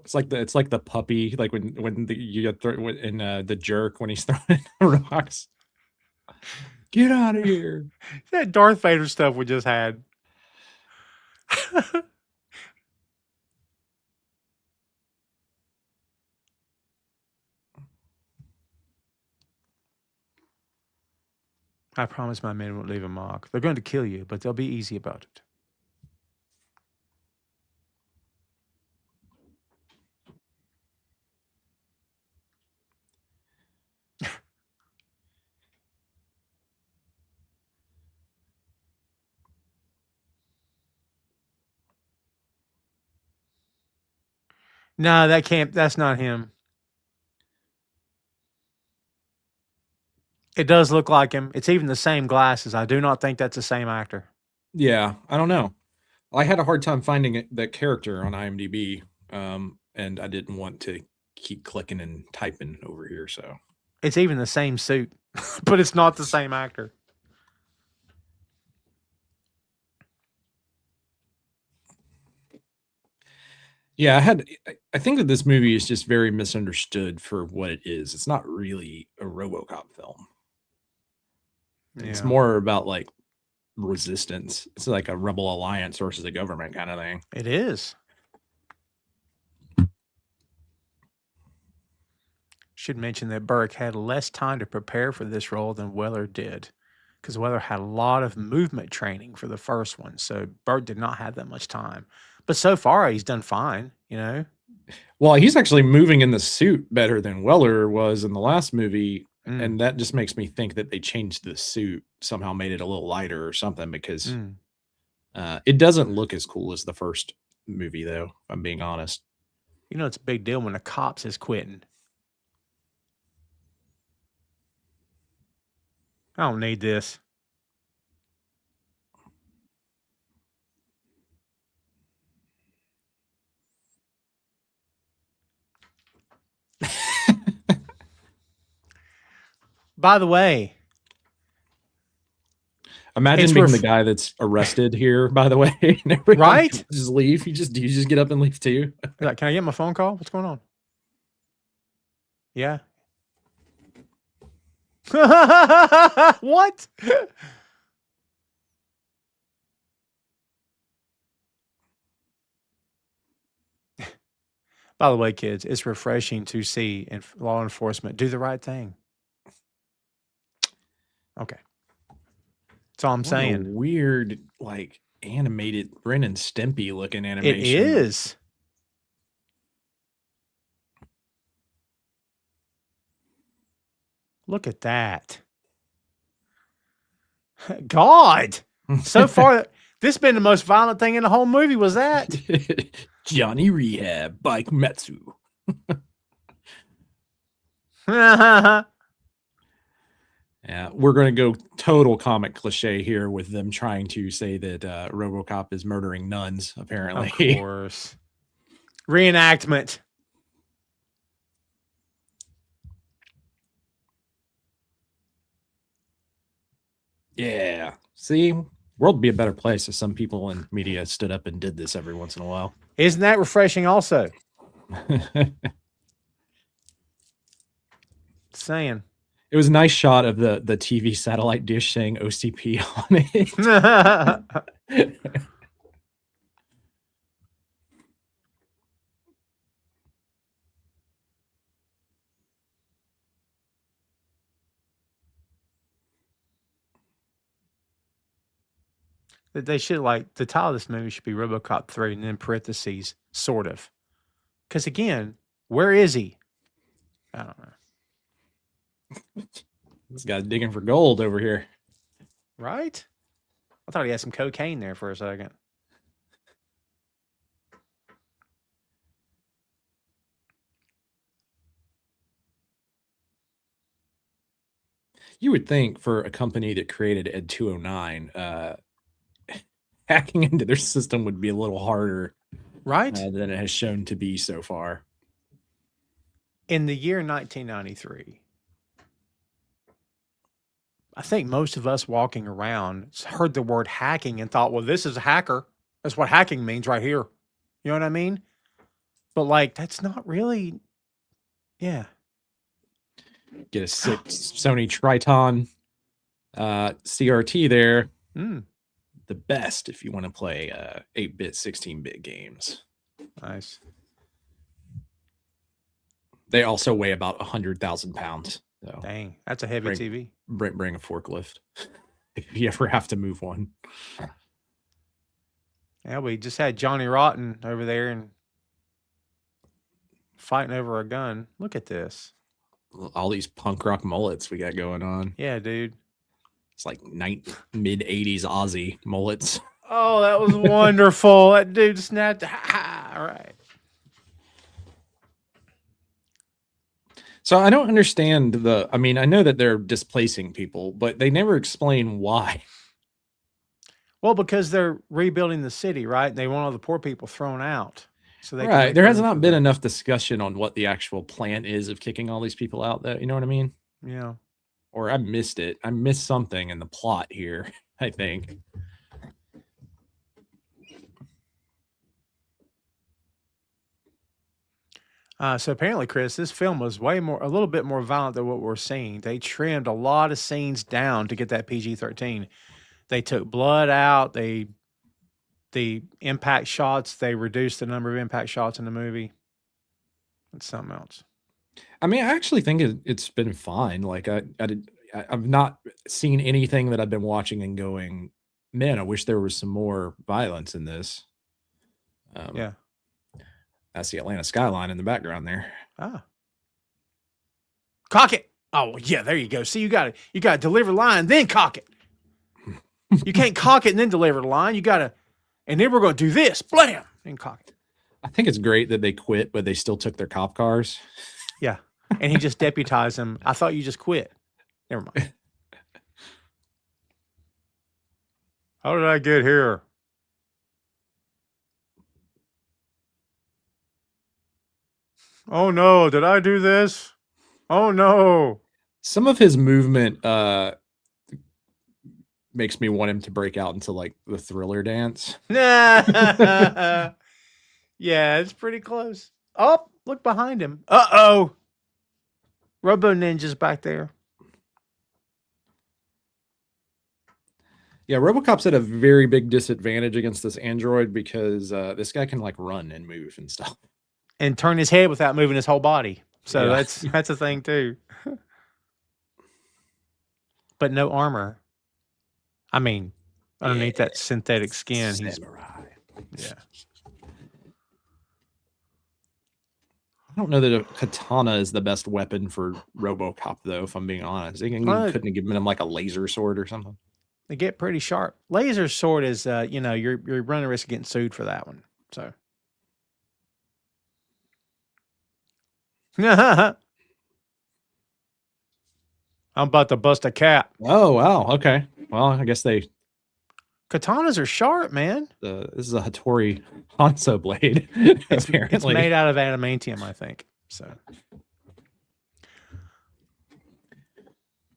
It's like the puppy, like when you get in the jerk when he's throwing rocks. Get out of here. That Darth Vader stuff we just had. I promise my men won't leave a mark. They're going to kill you, but they'll be easy about it. No, that can't. That's not him. It does look like him. It's even the same glasses. I do not think that's the same actor. Yeah, I don't know. I had a hard time finding that character on IMDb, and I didn't want to keep clicking and typing over here. So It's even the same suit, but it's not the same actor. yeah, I think that this movie is just very misunderstood for what it is. It's not really a RoboCop film. It's Yeah. more about like resistance. It's like a rebel alliance versus a government kind of thing. It is. Should mention that Burke had less time to prepare for this role than Weller did, because Weller had a lot of movement training for the first one, so Burke did not have that much time. But so far, he's done fine, you know? Well, he's actually moving in the suit better than Weller was in the last movie. Mm. And that just makes me think that they changed the suit, somehow made it a little lighter or something, because it doesn't look as cool as the first movie, though, if I'm being honest. You know, it's a big deal when the cops is quitting. I don't need this. By the way, imagine being the guy that's arrested here, by the way. Right? Just leave. You just get up and leave too. Like, can I get my phone call? What's going on? Yeah. What? By the way, kids, it's refreshing to see law enforcement do the right thing. Okay. That's all I'm saying. Weird, like animated Ren and Stimpy looking animation. It is. Look at that. God. So far, this has been the most violent thing in the whole movie, was that? Johnny Rehab, Bike Metsu. Yeah, we're going to go total comic cliche here with them trying to say that RoboCop is murdering nuns, apparently. Of course. Reenactment. Yeah. See, world would be a better place if some people in media stood up and did this every once in a while. Isn't that refreshing also? Saying. It was a nice shot of the TV satellite dish saying OCP on it. They should, like, the title of this movie should be RoboCop 3 and then parentheses, sort of. Because again, where is he? I don't know. This guy's digging for gold over here. Right? I thought he had some cocaine there for a second. You would think for a company that created Ed 209, hacking into their system would be a little harder, right, than it has shown to be so far. In the year 1993, I think most of us walking around heard the word hacking and thought, well, this is a hacker. That's what hacking means right here. You know what I mean? But like, that's not really, yeah. Get a 6 Sony Triton CRT there. The best if you want to play 8-bit, 16-bit games. Nice. They also weigh about 100,000 pounds. So dang, that's a heavy TV. Bring a forklift if you ever have to move one. Yeah, we just had Johnny Rotten over there and fighting over a gun. Look at this. All these punk rock mullets we got going on. Yeah, dude. It's like mid-80s Aussie mullets. Oh, that was wonderful. That dude snapped. Ha, all right. So I don't understand I mean, I know that they're displacing people, but they never explain why. Well, because they're rebuilding the city, right? They want all the poor people thrown out. So they can Right. make There has room for not been the- enough discussion on what the actual plan is of kicking all these people out, though. You know what I mean? Yeah. Or I missed it. I missed something in the plot here, I think. So apparently, Chris, this film was a little bit more violent than what we're seeing. They trimmed a lot of scenes down to get that PG-13. They took blood out. The impact shots, they reduced the number of impact shots in the movie. It's something else. I mean, I actually think it's been fine. Like I've not seen anything that I've been watching and going, man, I wish there was some more violence in this. Yeah. That's the Atlanta skyline in the background there. Ah. Cock it. Oh, yeah, there you go. See, you got to deliver the line, then cock it. You can't cock it and then deliver the line. You got to, and then we're going to do this. Blam! And cock it. I think it's great that they quit, but they still took their cop cars. Yeah. And he just deputized them. I thought you just quit. Never mind. How did I get here? Oh no, did I do this? Oh no. Some of his movement makes me want him to break out into like the Thriller dance. Yeah, it's pretty close. Oh, look behind him. Uh-oh. Robo Ninja's back there. Yeah, RoboCop's at a very big disadvantage against this android because this guy can like run and move and stuff. And turn his head without moving his whole body. So Yeah. that's a thing too. But no armor. I mean, underneath that synthetic skin, he's yeah. I don't know that a katana is the best weapon for RoboCop, though. If I'm being honest, they couldn't have given him like a laser sword or something. They get pretty sharp. Laser sword is, you're running a risk of getting sued for that one. So. I'm about to bust a cap. Oh wow, okay. Well, I guess Katanas are sharp, man. this is a Hattori Hanzo blade. It's made out of adamantium, I think. So.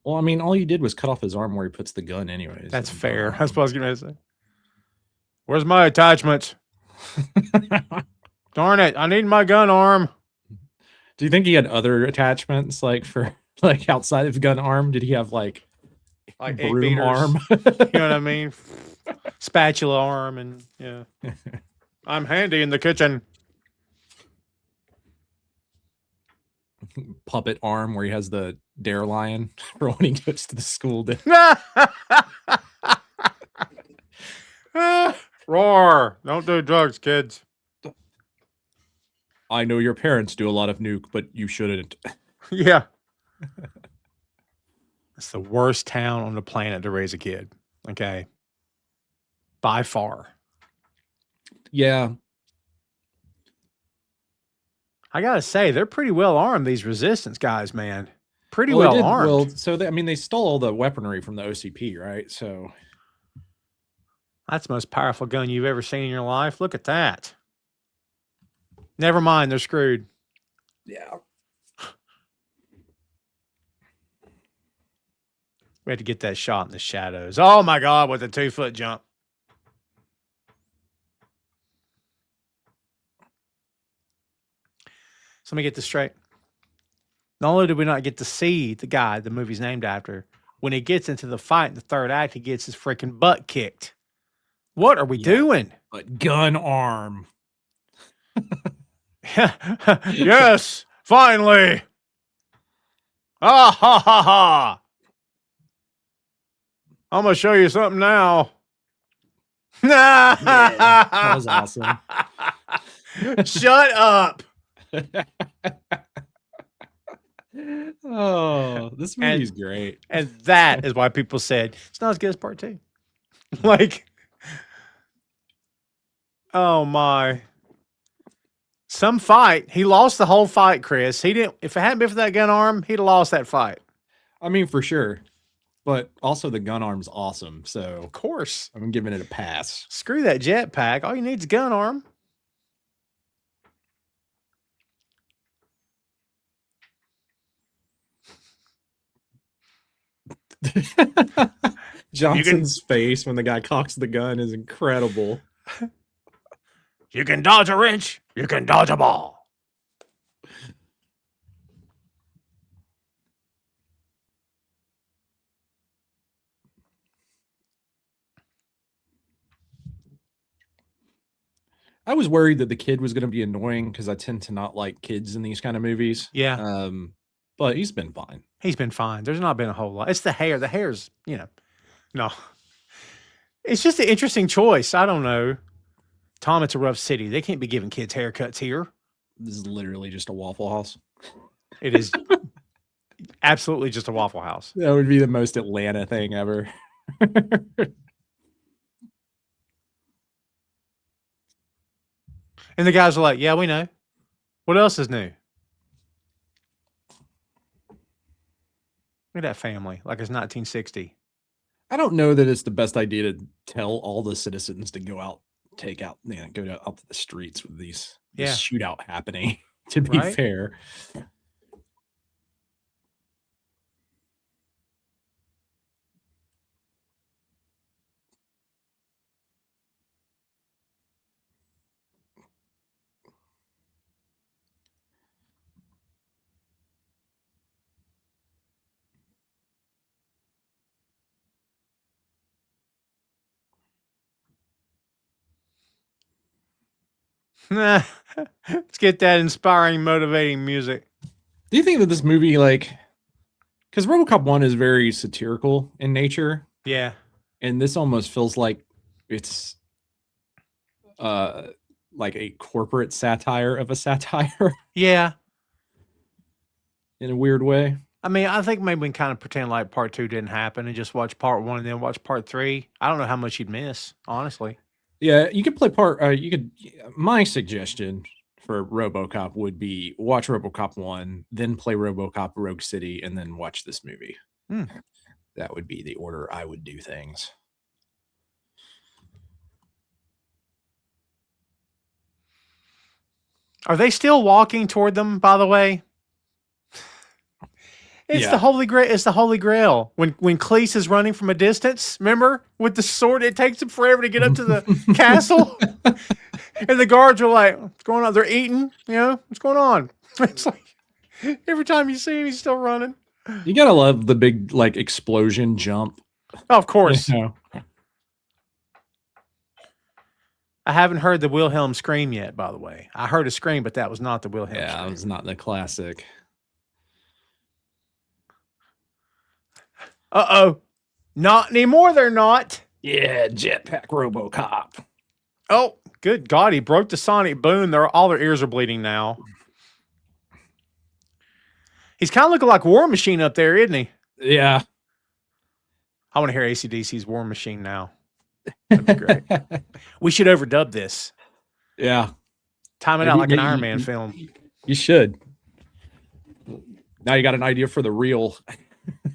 Well, I mean, all you did was cut off his arm where he puts the gun, anyways. That's fair. That's what I was going to say. Where's my attachments? Darn it! I need my gun arm. Do you think he had other attachments, like for like outside of gun arm? Did he have like broom arm? You know what I mean? Spatula arm and yeah. I'm handy in the kitchen. Puppet arm where he has the dare lion for when he goes to the school. Roar! Don't do drugs, kids. I know your parents do a lot of nuke, but you shouldn't. Yeah. It's the worst town on the planet to raise a kid. Okay. By far. Yeah. I gotta say, they're pretty well armed, these resistance guys, man. Pretty well armed. Well, so they stole all the weaponry from the OCP, right? So that's the most powerful gun you've ever seen in your life. Look at that. Never mind, they're screwed. Yeah. We had to get that shot in the shadows. Oh my God, with a 2-foot jump. So let me get this straight. Not only did we not get to see the guy the movie's named after, when he gets into the fight in the third act, he gets his freaking butt kicked. What are we doing? But gun arm. Yes, finally. Ah ha ha ha. I'm gonna show you something now. Yeah, that was awesome. Shut up. Oh, this movie's great. And that is why people said it's not as good as part 2. Like, oh my. Some fight. He lost the whole fight, Chris. He didn't. If it hadn't been for that gun arm, he'd have lost that fight. I mean, for sure. But also the gun arm's awesome, Of so course. I'm giving it a pass. Screw that jetpack. All you need is a gun arm. Johnson's face when the guy cocks the gun is incredible. You can dodge a wrench. You can dodge a ball. I was worried that the kid was going to be annoying because I tend to not like kids in these kind of movies. Yeah. But he's been fine. He's been fine. There's not been a whole lot. It's the hair. The hair's, no. It's just an interesting choice. I don't know. Tom, it's a rough city. They can't be giving kids haircuts here. This is literally just a Waffle House. It is absolutely just a Waffle House. That would be the most Atlanta thing ever. And the guys are like, yeah, we know. What else is new? Look at that family, like it's 1960. I don't know that it's the best idea to tell all the citizens to go out, go out to the streets with this shootout happening, to be fair. Let's get that inspiring, motivating music. Do you think that this movie, because RoboCop 1 is very satirical in nature? Yeah. And this almost feels like it's like a corporate satire of a satire. Yeah. In a weird way. I mean, I think maybe we can kind of pretend like part 2 didn't happen and just watch part 1 and then watch part 3. I don't know how much you'd miss, honestly. Yeah, you could play my suggestion for RoboCop would be watch RoboCop 1, then play RoboCop Rogue City, and then watch this movie. That would be the order I would do things. Are they still walking toward them, by the way? It's the Holy Grail. It's the Holy Grail. When Cleese is running from a distance, remember? With the sword, it takes him forever to get up to the castle. And the guards are like, what's going on? They're eating, what's going on? It's like every time you see him, he's still running. You gotta love the big explosion jump. Oh, of course. I haven't heard the Wilhelm scream yet, by the way. I heard a scream, but that was not the Wilhelm scream. Yeah, it was not the classic. Uh-oh. Not anymore, they're not. Yeah, jetpack RoboCop. Oh, good God, he broke the sonic boom. All their ears are bleeding now. He's kind of looking like War Machine up there, isn't he? Yeah. I want to hear AC/DC's War Machine now. That'd be great. We should overdub this. Yeah. Time it out like an Iron Man film. You should. Now you got an idea for the reel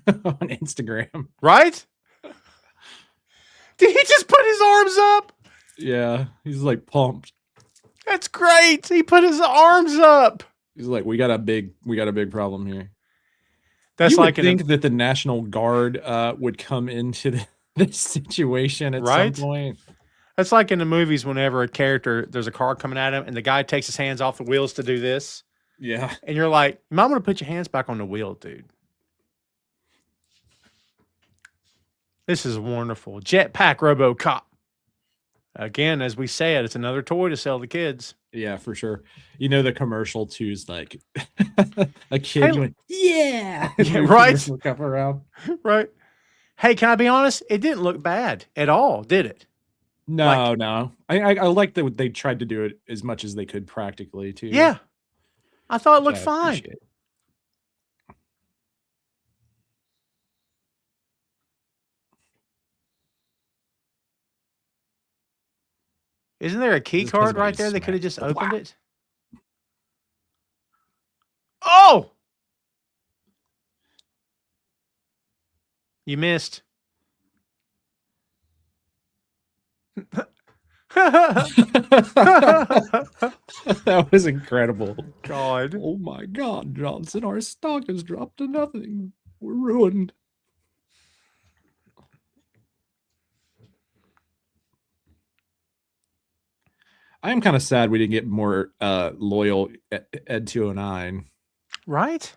on Instagram. Right? Did he just put his arms up? Yeah. He's pumped. That's great. He put his arms up. He's like, we got a big problem here. That's you like would think that the National Guard would come into this situation at some point. That's like in the movies whenever there's a car coming at him and the guy takes his hands off the wheels to do this. Yeah. And you're like, you might want to put your hands back on the wheel, dude. This is wonderful. Jetpack RoboCop. Again, as we said, it's another toy to sell to kids. Yeah, for sure. The commercial too is like a kid went, yeah, right. Come around. Right. Hey, can I be honest? It didn't look bad at all, did it? No, no. I like that they tried to do it as much as they could practically too. Yeah. I thought it looked fine. Isn't there a key card right there? They could have just opened it. Oh! You missed. That was incredible. God. Oh my God, Johnson, our stock has dropped to nothing. We're ruined. I am kind of sad we didn't get more loyal Ed 209. Right?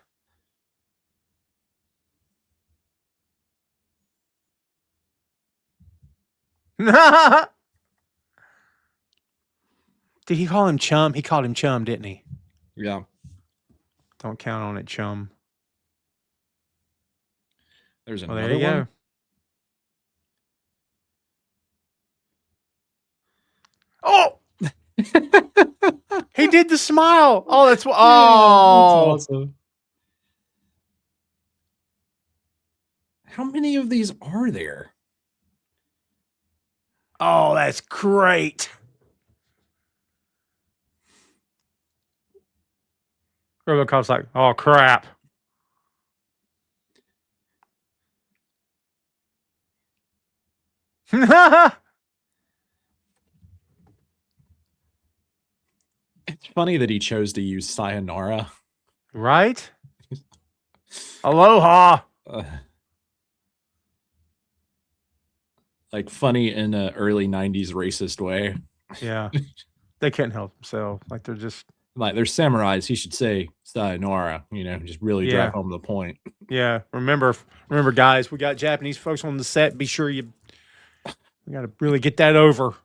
Did he call him chum? He called him chum, didn't he? Yeah. Don't count on it, chum. There's Well, another there you one. Go. Oh! He did the smile. Oh, that's what. Yeah, Oh, that's awesome. How many of these are there? Oh, that's great. RoboCop's like, oh crap. It's funny that he chose to use sayonara. Right? Aloha. Like funny in an early 90s racist way. Yeah. They can't help themselves. Like they're just. Like they're samurais. He should say sayonara, you know, just really drive home the point. Yeah. Remember, guys, we got Japanese folks on the set. Be sure we got to really get that over.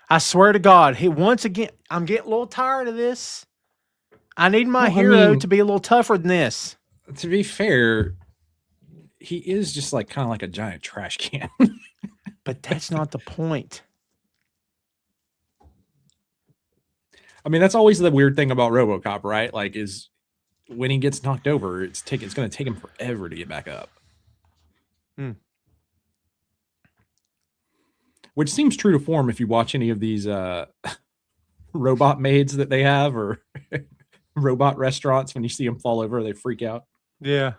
I swear to God, once again, I'm getting a little tired of this. I need my hero to be a little tougher than this. To be fair, he is just like kind of like a giant trash can. But that's not the point. I mean, that's always the weird thing about RoboCop, right? Like, is when he gets knocked over, it's going to take him forever to get back up. Which seems true to form if you watch any of these robot maids that they have, or robot restaurants. When you see them fall over, they freak out. Yeah.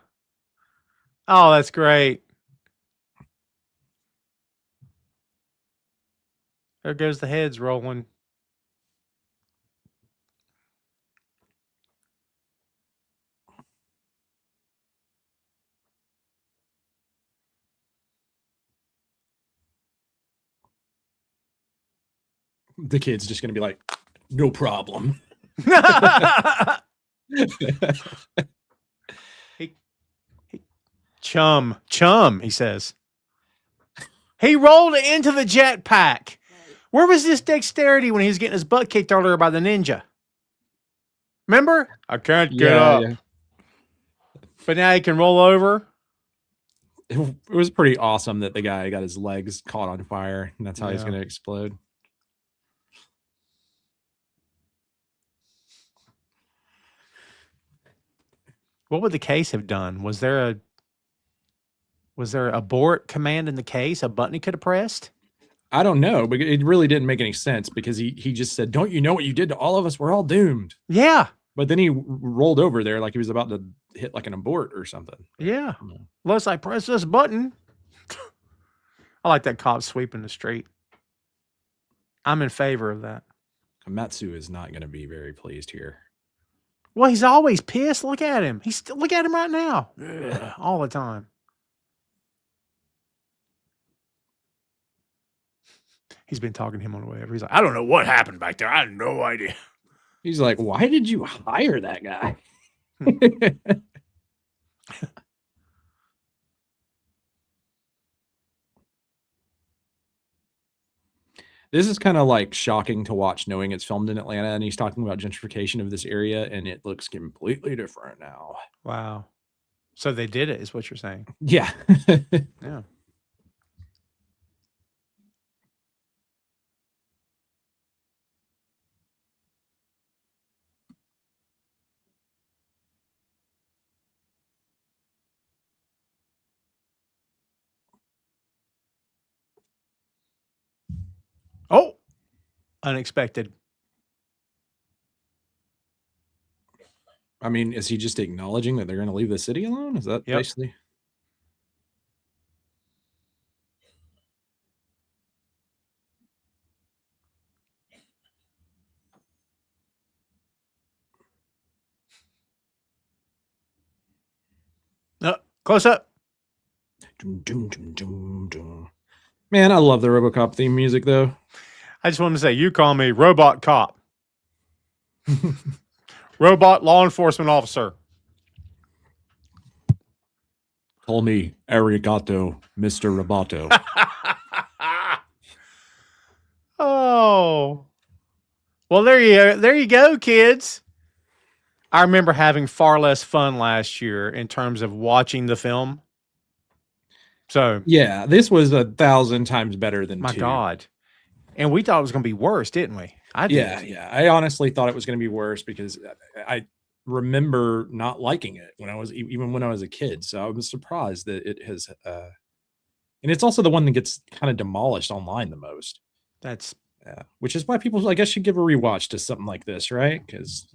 Oh, that's great. There goes the heads rolling. The kid's just going to be like, no problem. Chum, he says. He rolled it into the jetpack. Where was this dexterity when he was getting his butt kicked earlier by the ninja? Remember? I can't get up. Yeah. But now he can roll over. It was pretty awesome that the guy got his legs caught on fire, and that's how he's going to explode. What would the case have done? Was there a abort command in the case? A button he could have pressed? I don't know, but it really didn't make any sense because he just said, "Don't you know what you did to all of us? We're all doomed." Yeah. But then he rolled over there like he was about to hit like an abort or something. Yeah. Unless I press this button. I like that cop sweeping the street. I'm in favor of that. Komatsu is not going to be very pleased here. Well, he's always pissed. Look at him. Look at him right now. Ugh, all the time. He's been talking to him on the way over. He's like, I don't know what happened back there. I had no idea. He's like, why did you hire that guy? This is kind of like shocking to watch, knowing it's filmed in Atlanta, and he's talking about gentrification of this area, and it looks completely different now. Wow. So they did it, is what you're saying. Yeah. Yeah. Oh, unexpected. I mean, is he just acknowledging that they're going to leave the city alone? Is that basically? Close up. Man, I love the RoboCop theme music, though. I just wanted to say, you call me Robot Cop. Robot law enforcement officer. Call me Arigato, Mr. Roboto. Oh. Well, there you go, kids. I remember having far less fun last year in terms of watching the film. So yeah, this was 1,000 times better than my 2. God. And we thought it was going to be worse, didn't we? I did. Yeah. I honestly thought it was going to be worse because I remember not liking it even when I was a kid. So I was surprised that it has, and it's also the one that gets kind of demolished online the most. That's which is why people, I guess, should give a rewatch to something like this, right? Because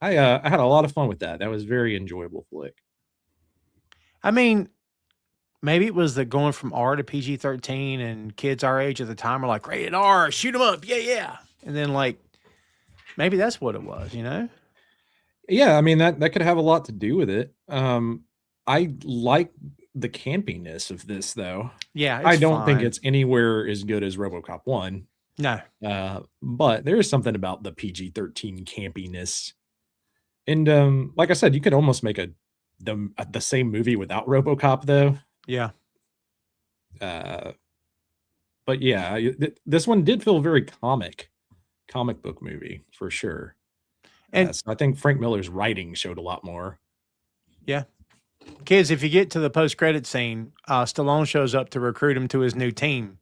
I had a lot of fun with that. That was a very enjoyable flick. I mean, maybe it was the going from R to PG-13, and kids our age at the time are like, rated R, shoot them up, yeah. And then like, maybe that's what it was, you know? Yeah, I mean that could have a lot to do with it. I like the campiness of this, though. Yeah, I don't think it's anywhere as good as RoboCop 1. No. But there is something about the PG-13 campiness. And like I said, you could almost make the same movie without RoboCop, though. Yeah. But yeah, this one did feel very comic book movie for sure. And so I think Frank Miller's writing showed a lot more. Yeah. Kids, if you get to the post-credit scene, Stallone shows up to recruit him to his new team.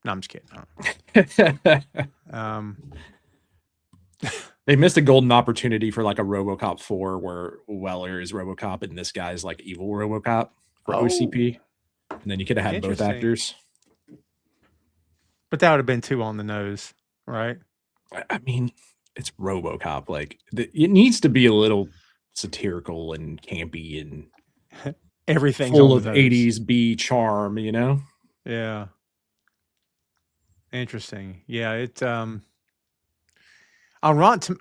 No, I'm just kidding. They missed a golden opportunity for like a RoboCop 4 where Weller is RoboCop and this guy's like evil RoboCop for OCP. And then you could have had both actors. But that would have been too on the nose, right? I mean, it's RoboCop. Like, it needs to be a little satirical and campy and everything full of 80s B charm, you know? Yeah. Interesting. Yeah, it on Rotten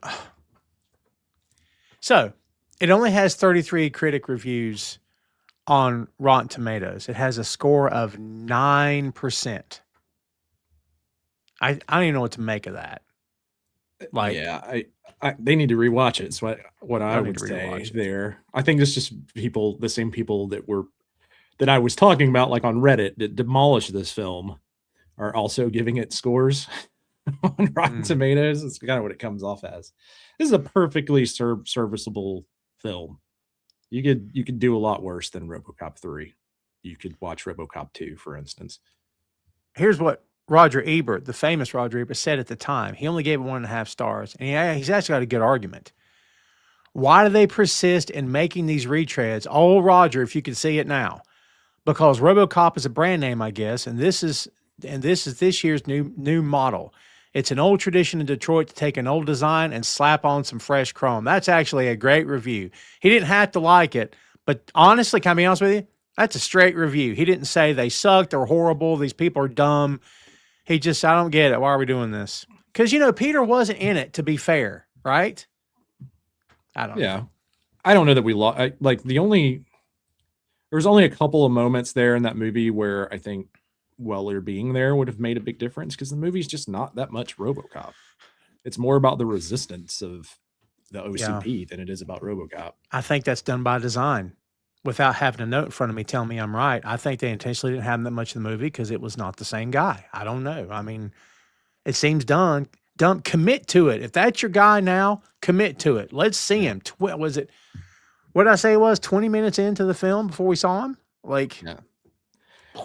So, it only has 33 critic reviews on Rotten Tomatoes. It has a score of 9%. I don't even know what to make of that. Like, yeah, they need to rewatch it. So what I would say there, I think it's just the same people that I was talking about, like on Reddit, that demolished this film, are also giving it scores on Rotten Tomatoes. It's kind of what it comes off as. This is a perfectly serviceable film. You could do a lot worse than RoboCop 3. You could watch RoboCop 2, for instance. Here's what Roger Ebert, the famous Roger Ebert, said at the time. He only gave it 1.5 stars. And he's actually got a good argument. Why do they persist in making these retreads? Oh, Roger, if you could see it now. Because RoboCop is a brand name, I guess, and this is this year's new model. It's an old tradition in Detroit to take an old design and slap on some fresh chrome. That's actually a great review. He didn't have to like it, but honestly, can I be honest with you? That's a straight review. He didn't say they sucked or horrible. These people are dumb. He just, I don't get it. Why are we doing this? Because, Peter wasn't in it, to be fair, right? I don't know. I don't know that we like there was only a couple of moments there in that movie where I think Weller being there would have made a big difference, because the movie's just not that much RoboCop. It's more about the resistance of the OCP than it is about RoboCop. I think that's done by design. Without having a note in front of me telling me I'm right, I think they intentionally didn't have that much in the movie because it was not the same guy. I don't know. I mean, it seems done. Commit to it. If that's your guy now, commit to it. Let's see him. What did I say it was? 20 minutes into the film before we saw him? Well,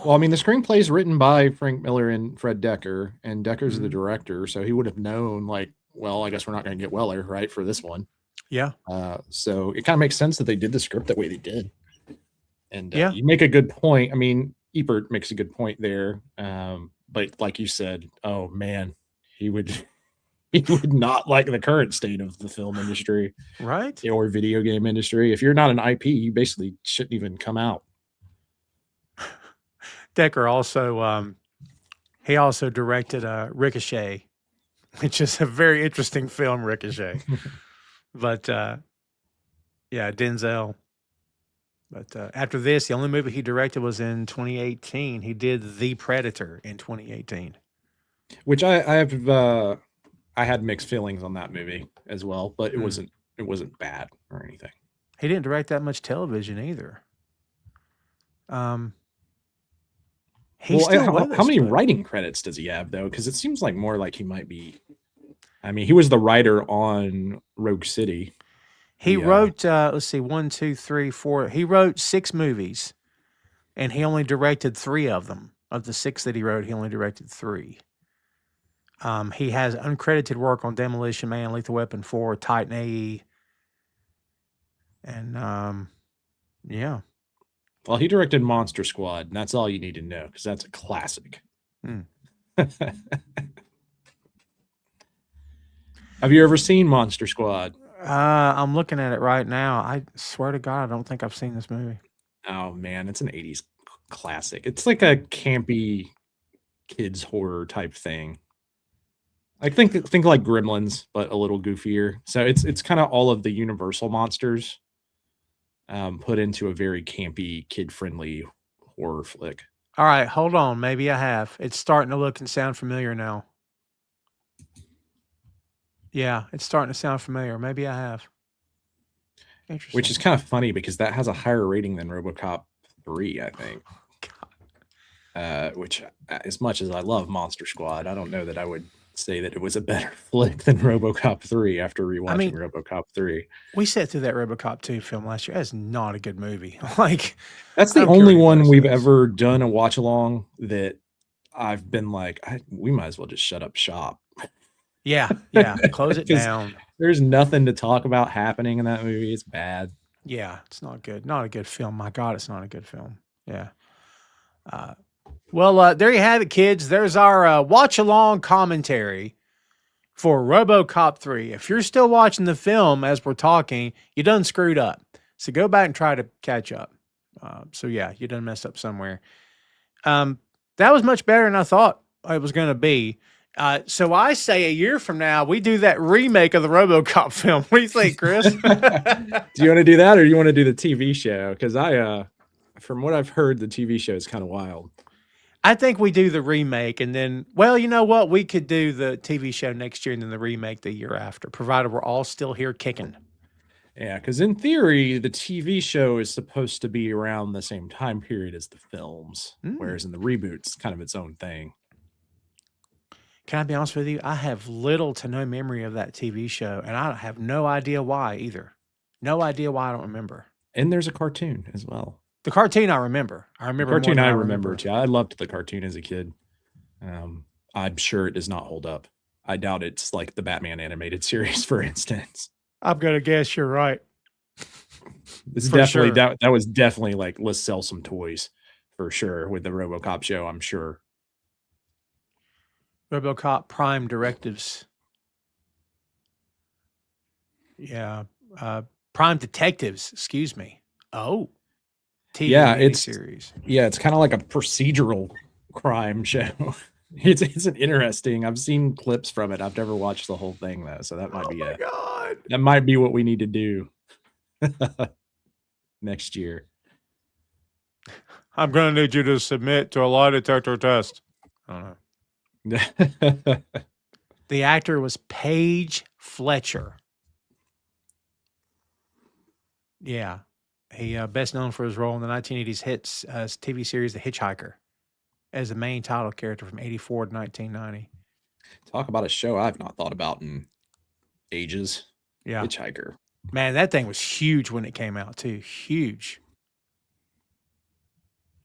I mean, the screenplay is written by Frank Miller and Fred Dekker, and Decker's the director, so he would have known, well, I guess we're not going to get Weller, right, for this one. Yeah. So it kind of makes sense that they did the script that way they did. And you make a good point. I mean, Ebert makes a good point there. But like you said, oh man, he would He would not like the current state of the film industry, right? or video game industry. If you're not an IP, you basically shouldn't even come out. Decker also he also directed Ricochet, which is a very interesting film, Ricochet. But yeah, Denzel. But after this, the only movie he directed was in 2018. He did The Predator in 2018. Which I had mixed feelings on that movie as well, but it wasn't bad or anything. He didn't direct that much television either. How many writing credits does he have though? Because it seems like more like he might be. I mean, he was the writer on Rogue City. He wrote, let's see, 1, 2, 3, 4. He wrote 6 movies, and he only directed 3 of them. Of the 6 that he wrote, he only directed 3. He has uncredited work on Demolition Man, Lethal Weapon 4, Titan AE, and yeah. Well, he directed Monster Squad, and that's all you need to know because that's a classic. Have you ever seen Monster Squad? I'm looking at it right now. I swear to God, I don't think I've seen this movie. Oh man, it's an 80s classic. It's like a campy kids horror type thing. I think like Gremlins, but a little goofier. So it's kind of all of the Universal monsters put into a very campy, kid-friendly horror flick. All right, hold on. Maybe I have. It's starting to look and sound familiar now. Yeah, it's starting to sound familiar. Maybe I have. Interesting. Which is kind of funny because that has a higher rating than RoboCop 3, I think. Which, as much as I love Monster Squad, I don't know that I would say that it was a better flick than RoboCop 3 after rewatching RoboCop 3. We sat through that RoboCop 2 film last year. That's not a good movie. Like, that's the only one we've ever done a watch along that I've been like, we might as well just shut up shop. Yeah, close it down. There's nothing to talk about happening in that movie. It's bad. Yeah, it's not good. Not a good film. My God, it's not a good film. Yeah. Well, there you have it, kids. There's our watch-along commentary for RoboCop 3. If you're still watching the film as we're talking, you done screwed up. So go back and try to catch up. So yeah, you done messed up somewhere. That was much better than I thought it was going to be. So I say a year from now, we do that remake of the RoboCop film. What do you think, Chris? Do you want to do that or do you want to do the TV show? Because from what I've heard, the TV show is kind of wild. I think we do the remake and then, well, you know what? We could do the TV show next year and then the remake the year after, provided we're all still here kicking. Yeah, because in theory, the TV show is supposed to be around the same time period as the films, whereas in the reboot, it's kind of its own thing. Can I be honest with you? I have little to no memory of that TV show, and I have no idea why either. No idea why I don't remember. And there's a cartoon as well. The cartoon I remember. I remember the cartoon. I remember too. I loved the cartoon as a kid. I'm sure it does not hold up. I doubt it's like the Batman animated series, for instance. I'm gonna guess you're right. It's definitely that was definitely like, let's sell some toys for sure with the RoboCop show. I'm sure. RoboCop Prime Directives. Yeah, Prime Detectives. Excuse me. Oh. TV series. Yeah, it's kind of like a procedural crime show. It's an interesting. I've seen clips from it. I've never watched the whole thing though, so that might be that might be what we need to do next year. I'm gonna need you to submit to a lie detector test. I don't know. The actor was Paige Fletcher. Yeah. He best known for his role in the 1980s hits TV series The Hitchhiker as the main title character from 84 to 1990. Talk about a show I've not thought about in ages. Yeah. Hitchhiker. Man, that thing was huge when it came out too. Huge.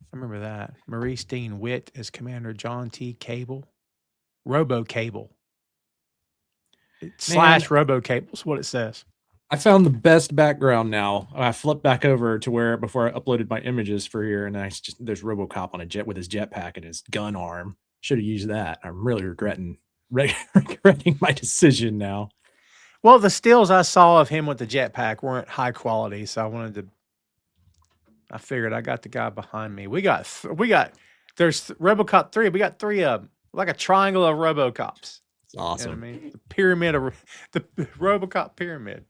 I remember that. Maurice Dean Witt as Commander John T. Cable. RoboCable. / RoboCable is what it says. I found the best background now. I flipped back over to where before I uploaded my images for here, and there's RoboCop on a jet with his jetpack and his gun arm. Should have used that. I'm really regretting regretting my decision now. Well, the stills I saw of him with the jetpack weren't high quality, so I figured I got the guy behind me. There's RoboCop 3. We got 3 of them, like a triangle of RoboCops. It's awesome. You know what I mean? The pyramid of the RoboCop pyramid.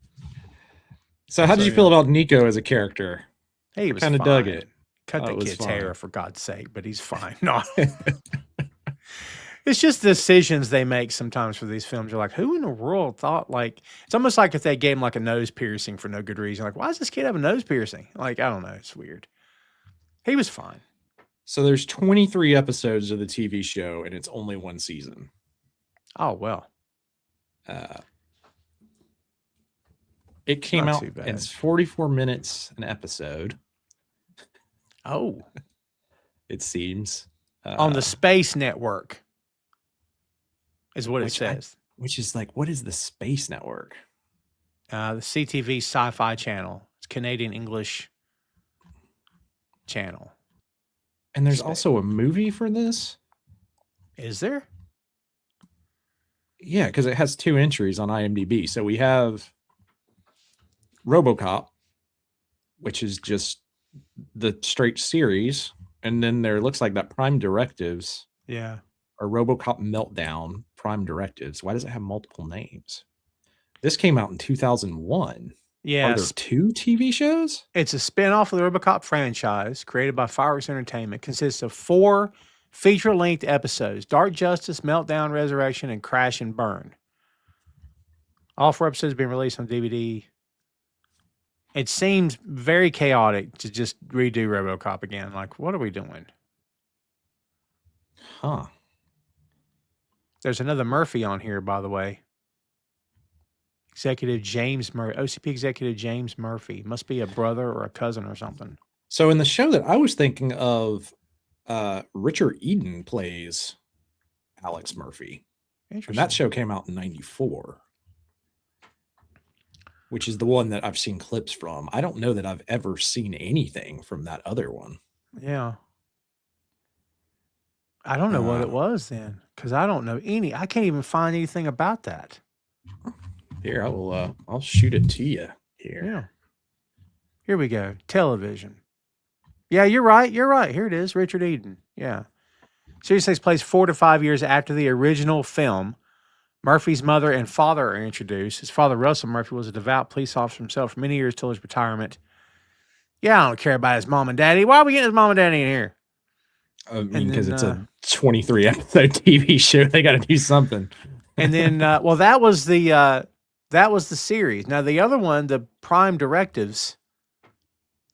So how did you feel about Nico as a character? He was kind of dug it. Cut the kid's hair, for God's sake, but he's fine. No. It's just decisions they make sometimes for these films. You're like, who in the world thought, like, it's almost like if they gave him like a nose piercing for no good reason. Like, why does this kid have a nose piercing? Like, I don't know. It's weird. He was fine. So there's 23 episodes of the TV show, and it's only 1 season. Oh, well. It came out, and it's 44 minutes an episode. Oh. It seems. On the Space Network. Is what it says. Which is like, what is the Space Network? The CTV Sci-Fi channel. It's Canadian English channel. And there's also a movie for this? Is there? Yeah, because it has 2 entries on IMDb. So we have RoboCop, which is just the straight series. And then there looks like that Prime Directives. Yeah. Or RoboCop Meltdown Prime Directives. Why does it have multiple names? This came out in 2001. Yeah. Are there 2 TV shows? It's a spinoff of the RoboCop franchise created by Fireworks Entertainment. Consists of 4 feature-length episodes: Dark Justice, Meltdown, Resurrection, and Crash and Burn. All 4 episodes have been released on DVD. It seems very chaotic to just redo RoboCop again. Like, what are we doing? Huh. There's another Murphy on here, by the way. Executive James Murphy. OCP Executive James Murphy. Must be a brother or a cousin or something. So in the show that I was thinking of, Richard Eden plays Alex Murphy. Interesting. And that show came out in 94. Which is the one that I've seen clips from. I don't know that I've ever seen anything from that other one. Yeah. I don't know what it was then, because I don't know I can't even find anything about that. Here, I'll shoot it to you here. Yeah. Here we go. Television. Yeah, you're right. You're right. Here it is. Richard Eden. Yeah. Series takes place 4 to 5 years after the original film. Murphy's mother and father are introduced. His father, Russell Murphy, was a devout police officer himself for many years till his retirement. Yeah, I don't care about his mom and daddy. Why are we getting his mom and daddy in here? I mean, because it's a 23 episode TV show. They got to do something. And then, well, that was the series. Now the other one, the Prime Directives.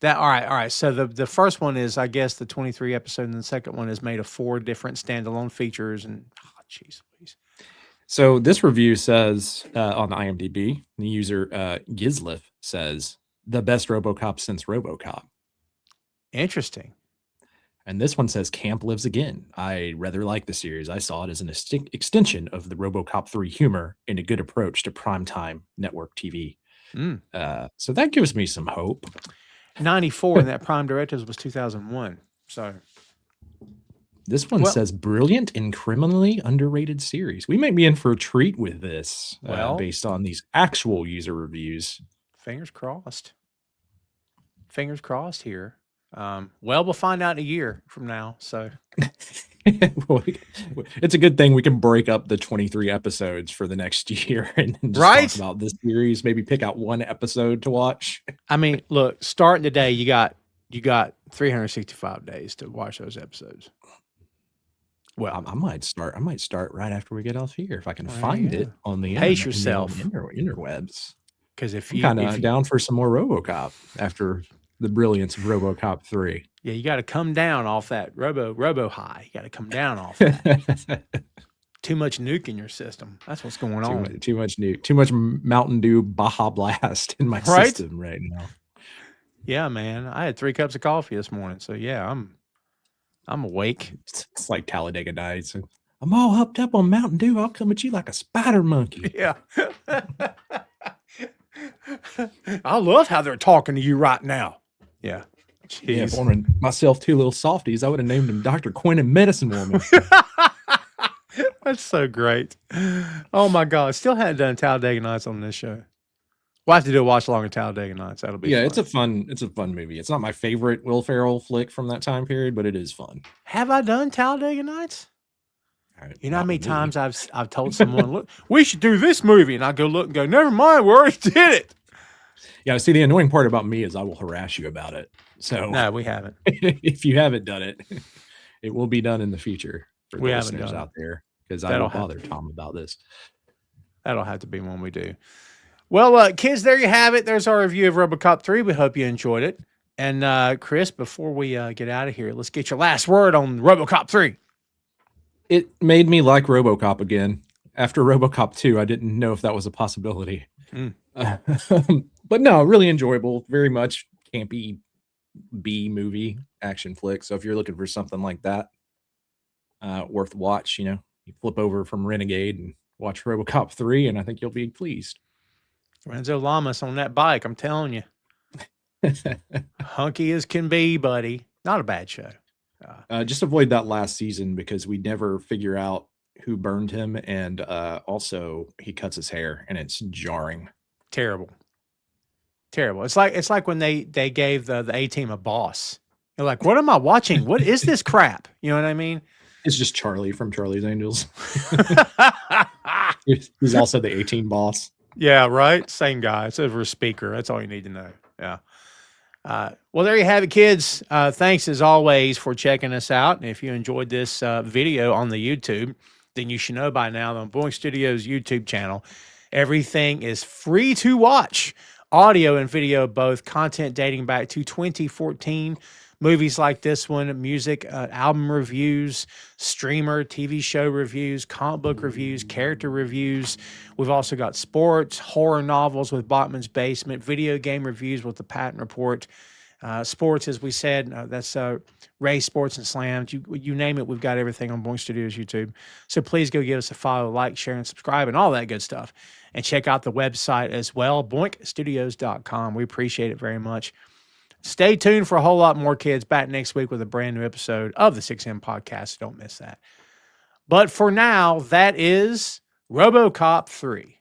All right. So the first one is, I guess, the 23 episode, and the second one is made of 4 different standalone features. And jeez, please. So this review says on IMDb, the user Gizlif says the best RoboCop since RoboCop. Interesting. And this one says Camp lives again. I rather like the series. I saw it as an extension of the RoboCop 3 humor and a good approach to primetime network TV. So that gives me some hope. 94 and that Prime Directives was 2001. So this one says brilliant and criminally underrated series. We might be in for a treat with this based on these actual user reviews. Fingers crossed. Fingers crossed here. We'll find out in a year from now. So it's a good thing we can break up the 23 episodes for the next year and just talk about this series. Maybe pick out 1 episode to watch. I mean, look, starting today, you got 365 days to watch those episodes. Well, I might start right after we get off here if I can find it on the pace yourself interwebs. Because if I'm kind of down for some more RoboCop after the brilliance of RoboCop 3. Yeah, you got to come down off that robo high. You got to come down off that. Too much nuke in your system. That's what's going on. Too much nuke. Too much Mountain Dew Baja Blast in my system right now. Yeah, man. I had 3 cups of coffee this morning, so yeah, I'm awake. It's like Talladega Nights. I'm all hopped up on Mountain Dew. I'll come at you like a spider monkey. Yeah. I love how they're talking to you right now. Yeah. Jeez. Yeah, if I wanted myself 2 little softies, I would have named him Dr. Quinn and Medicine Woman. That's so great. Oh my God. Still hadn't done Talladega Nights on this show. We'll have to do a watch along of Talladega Nights. That'll be Yeah, fun. it's a fun movie. It's not my favorite Will Ferrell flick from that time period, but it is fun. Have I done Talladega Nights? You know how Not many with me. times I've told someone, look, we should do this movie, and I go look and go, never mind, we already did it. Yeah, see, the annoying part about me is I will harass you about it. So No, we haven't. if you haven't done it, it will be done in the future for the We haven't listeners done it. out there, because I That'll don't bother Tom about this. That'll have to be one we do. Well, kids, there you have it. There's our review of RoboCop 3. We hope you enjoyed it. And Chris, before we get out of here, let's get your last word on RoboCop 3. It made me like RoboCop again. After RoboCop 2, I didn't know if that was a possibility. But no, really enjoyable. Very much campy B movie action flick. So if you're looking for something like that, worth watch, you flip over from Renegade and watch RoboCop 3, and I think you'll be pleased. Renzo Lamas on that bike, I'm telling you. Hunky as can be, buddy. Not a bad show. Just avoid that last season because we never figure out who burned him, and also he cuts his hair, and it's jarring. Terrible. It's like when they gave the A-Team a boss. You're like, what am I watching? What is this crap? You know what I mean? It's just Charlie from Charlie's Angels. He's also the 18 boss. Yeah, right. Same guy. It's over a speaker. That's all you need to know. Yeah. Well, there you have it, kids. Thanks as always for checking us out. And if you enjoyed this video on the YouTube, then you should know by now on Boink Studios YouTube channel, everything is free to watch. Audio and video both, content dating back to 2014. Movies like this one, music, album reviews, streamer, TV show reviews, comic book reviews, character reviews. We've also got sports, horror novels with Bachman's Basement, video game reviews with the Patton Report. Sports, as we said, that's Ray Sports and Slams. You name it, we've got everything on Boink Studios YouTube. So please go give us a follow, like, share, and subscribe, and all that good stuff. And check out the website as well, boinkstudios.com. We appreciate it very much. Stay tuned for a whole lot more, kids. Back next week with a brand new episode of the 6M Podcast. Don't miss that. But for now, that is RoboCop 3.